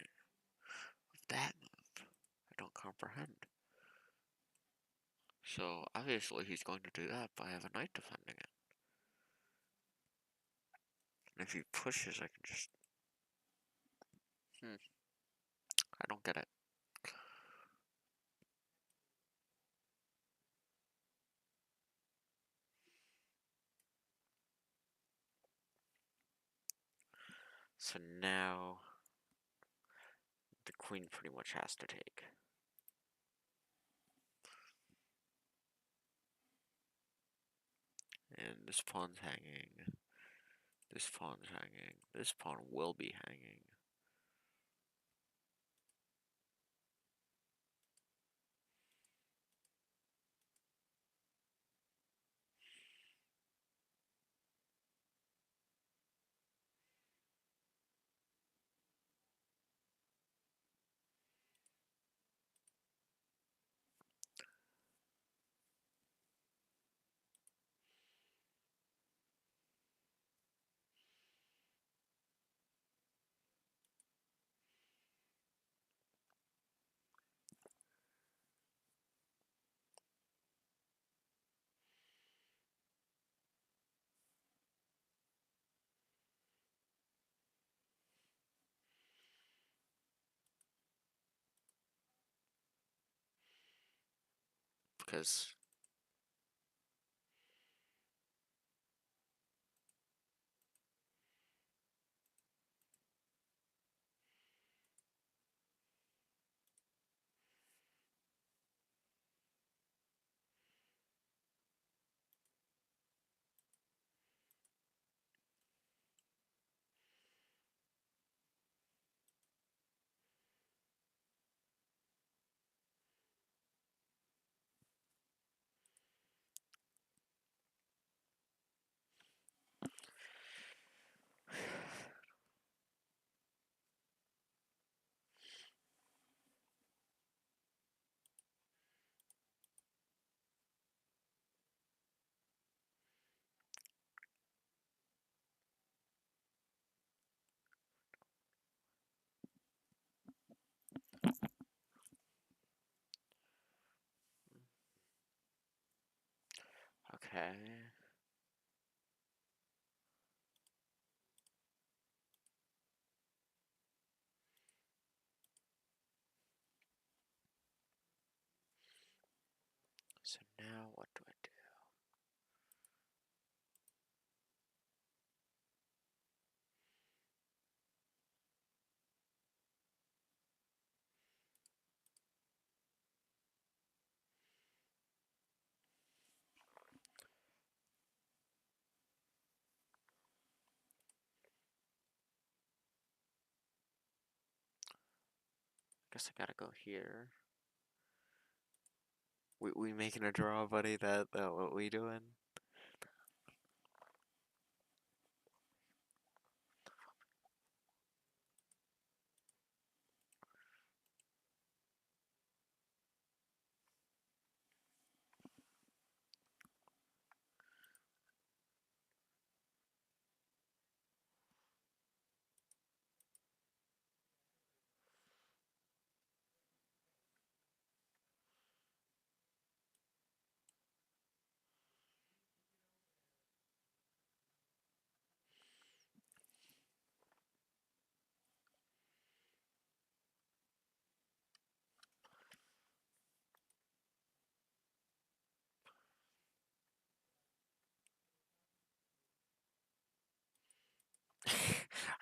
of that move? I don't comprehend. So, obviously he's going to do that, but I have a knight defending it. And if he pushes, I can just... I don't get it. So now, the queen pretty much has to take. And this pawn's hanging. This pawn's hanging. This pawn will be hanging. because okay. So now what do I do? Guess I gotta go here. We making a draw, buddy? That what we doing?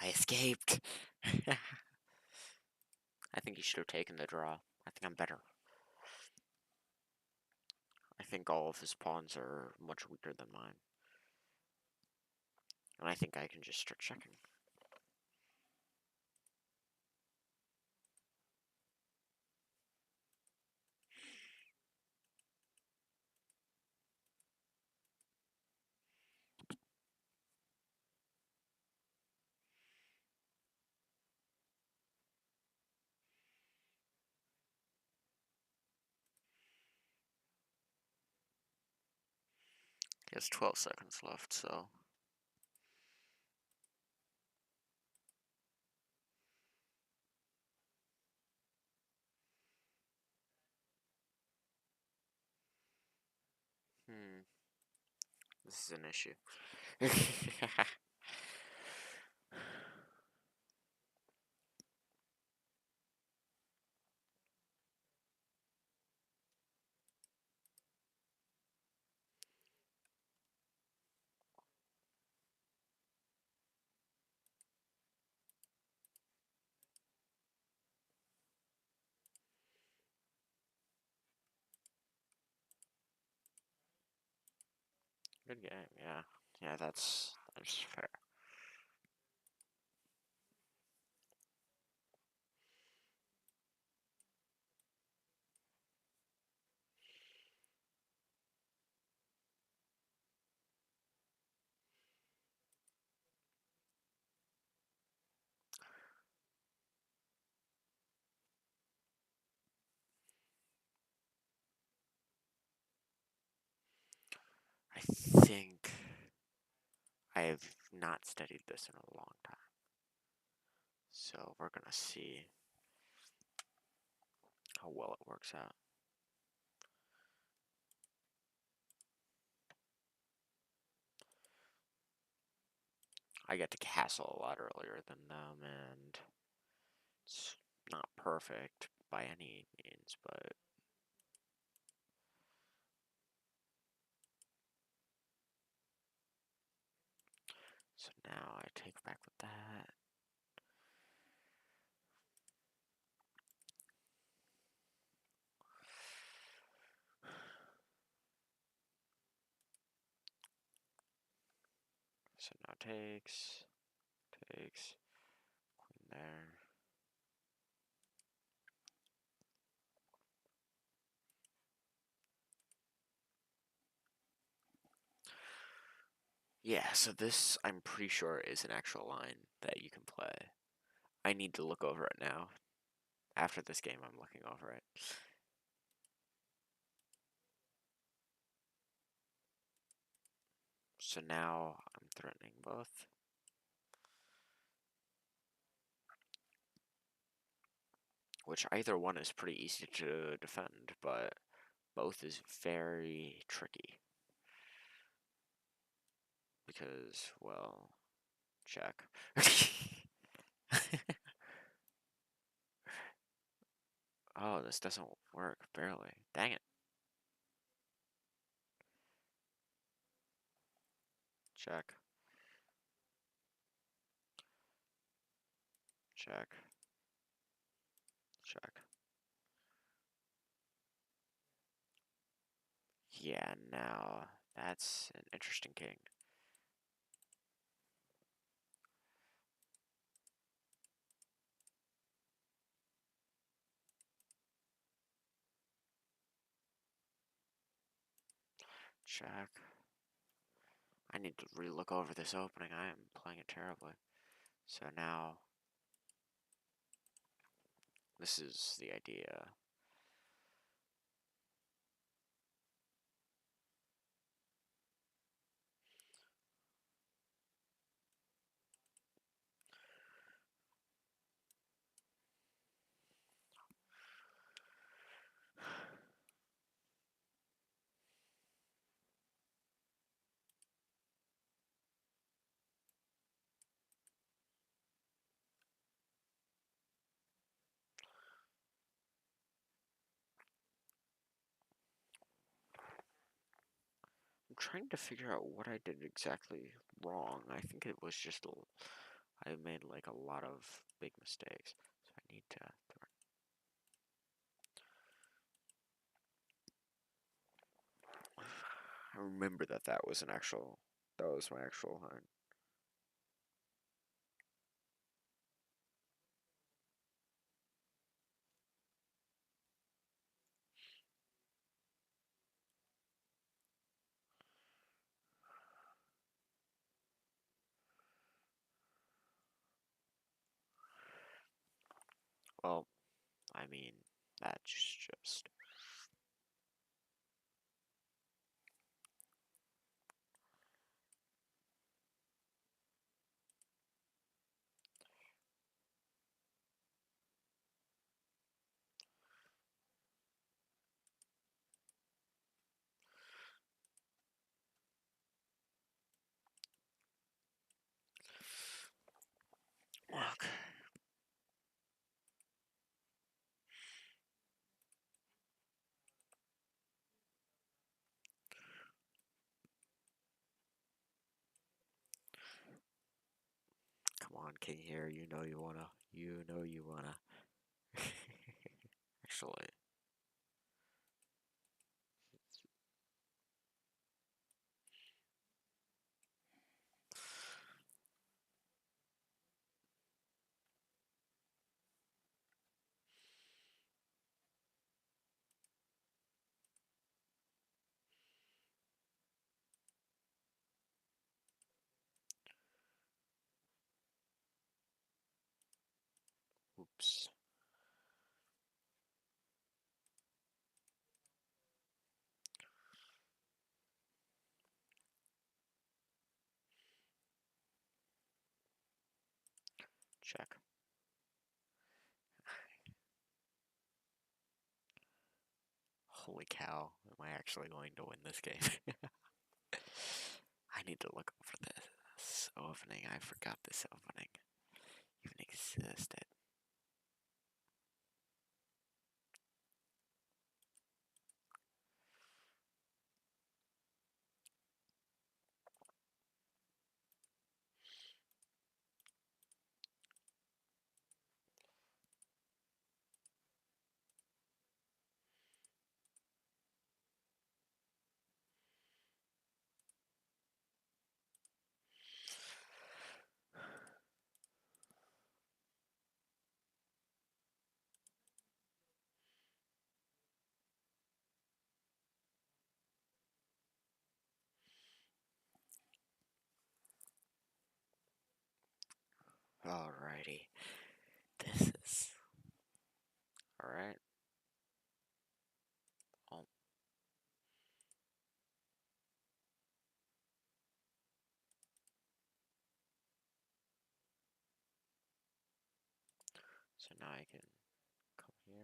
I escaped. I think he should have taken the draw. I think I'm better. I think all of his pawns are much weaker than mine. And I think I can just start checking. He has 12 seconds left, so. This is an issue. Good game, yeah. Yeah, that's fair. I think I have not studied this in a long time. So we're gonna see how well it works out. I get to castle a lot earlier than them, and it's not perfect by any means, but Now I take back with that. So now takes, queen there. Yeah, so this, I'm pretty sure, is an actual line that you can play. I need to look over it now. After this game, I'm looking over it. So now I'm threatening both. Which either one is pretty easy to defend, but both is very tricky. Because, well, check. Oh, this doesn't work, barely. Dang it. Check. Check. Check. Yeah, now that's an interesting king. Check. I need to relook over this opening. I am playing it terribly. So now, this is the idea. I'm trying to figure out what I did exactly wrong. I think it was just I made like a lot of big mistakes. So I need to. I remember that that was an actual. That was my actual line. Well, I mean, that's just. Okay. Come on, King here. You know you wanna. You know you wanna. Actually, oops. Check. Holy cow. Am I actually going to win this game? I need to look over this opening. I forgot this opening even existed. Alrighty. This is alright. Oh, so now I can come here.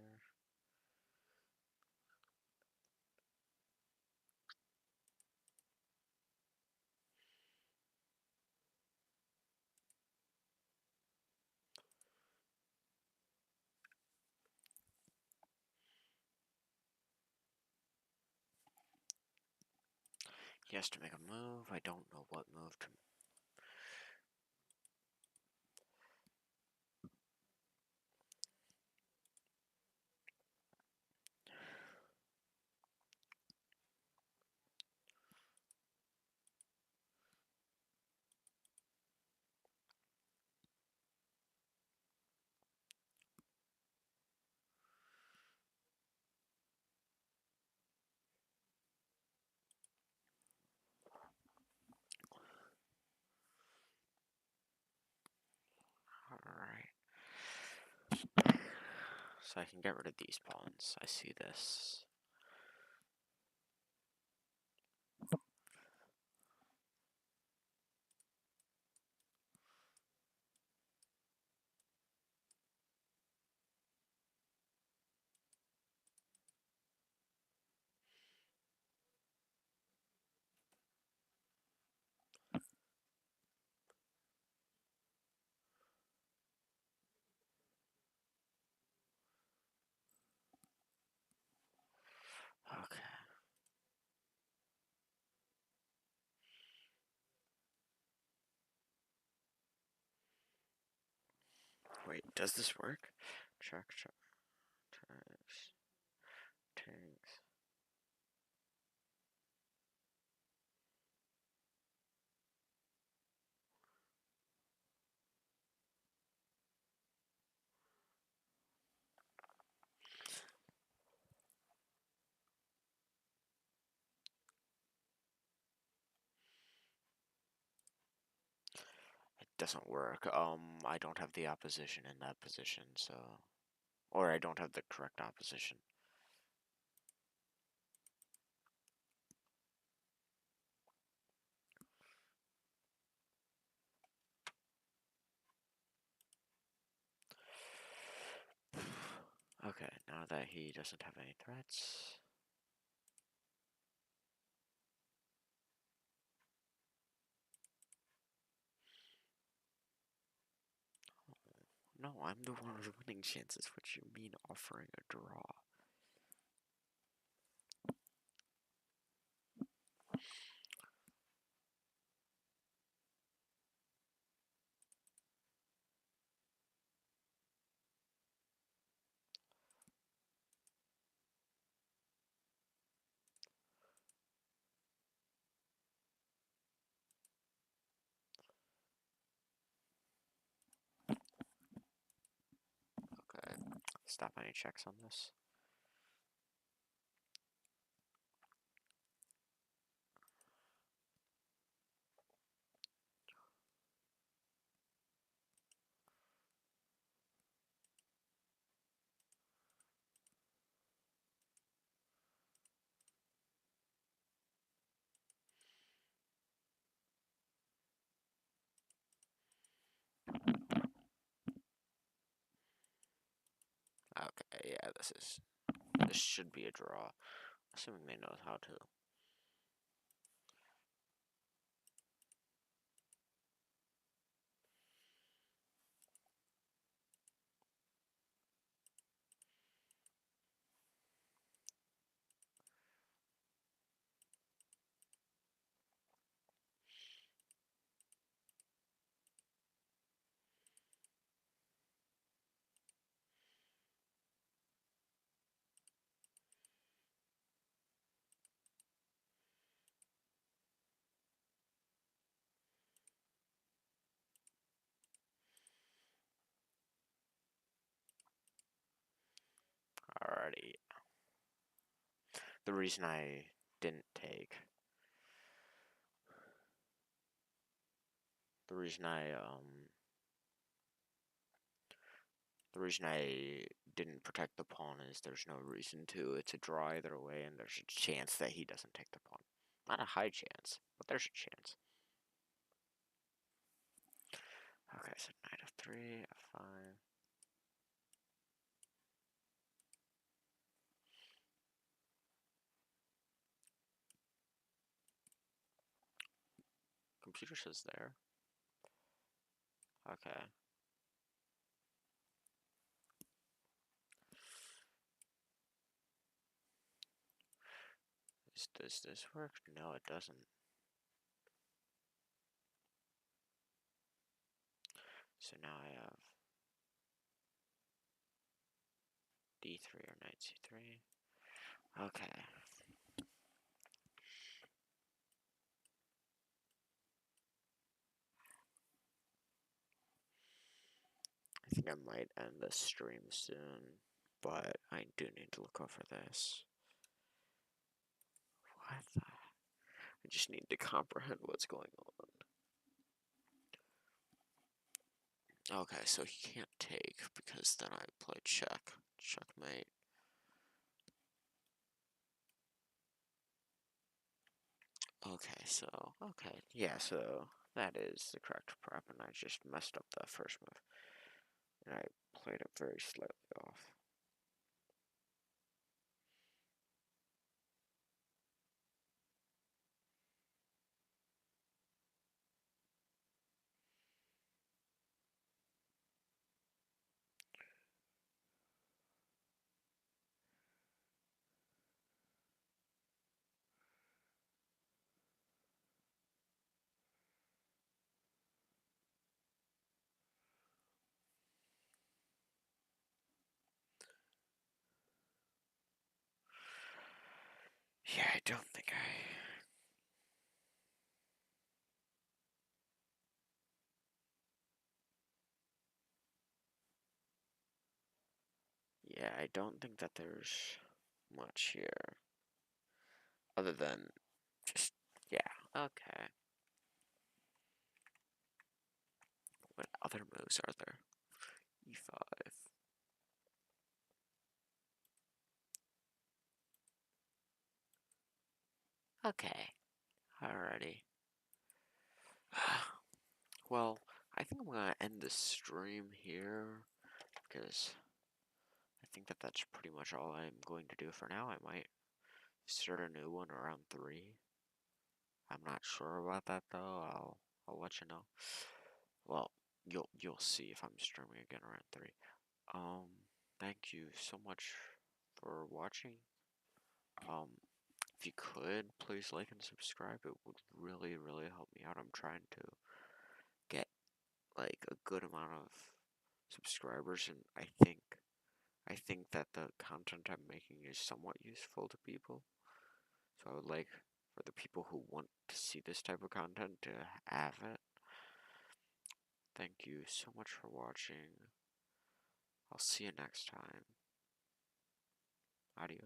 He has to make a move. I don't know what move to. Alright. So I can get rid of these pawns. I see this. Okay. Wait, does this work? Check, check, tanks, tanks. It doesn't work. I don't have the opposition in that position, so. Or I don't have the correct opposition. Okay, now that he doesn't have any threats. No, I'm the one with winning chances. What you mean offering a draw? Okay, stop any checks on this. Okay, yeah, this should be a draw, assuming they know how to. Alrighty. The reason I didn't take. The reason I The reason I didn't protect the pawn is there's no reason to. It's a draw either way, and there's a chance that he doesn't take the pawn. Not a high chance, but there's a chance. Okay, so knight f3, f5. Computer says there. Okay. Does this work? No, it doesn't. So now I have d3 or knight c3. Okay. I think I might end the stream soon, but I do need to look over this. What the? I just need to comprehend what's going on. Okay, so he can't take because then I play check. Checkmate. Okay, yeah, so that is the correct prep, and I just messed up the first move. And I played it very slightly off. Yeah, I don't think Yeah, I don't think that there's much here. Other than just, yeah, okay. What other moves are there? E5. Okay, alrighty. Well, I think I'm gonna end the stream here because I think that that's pretty much all I'm going to do for now. I might start a new one around 3. I'm not sure about that though. I'll let you know. Well, you'll see if I'm streaming again around 3. Thank you so much for watching. If you could, please like and subscribe. It would really help me out. I'm trying to get like a good amount of subscribers, and I think that the content I'm making is somewhat useful to people. So I would like for the people who want to see this type of content to have it. Thank you so much for watching. I'll see you next time. Adios.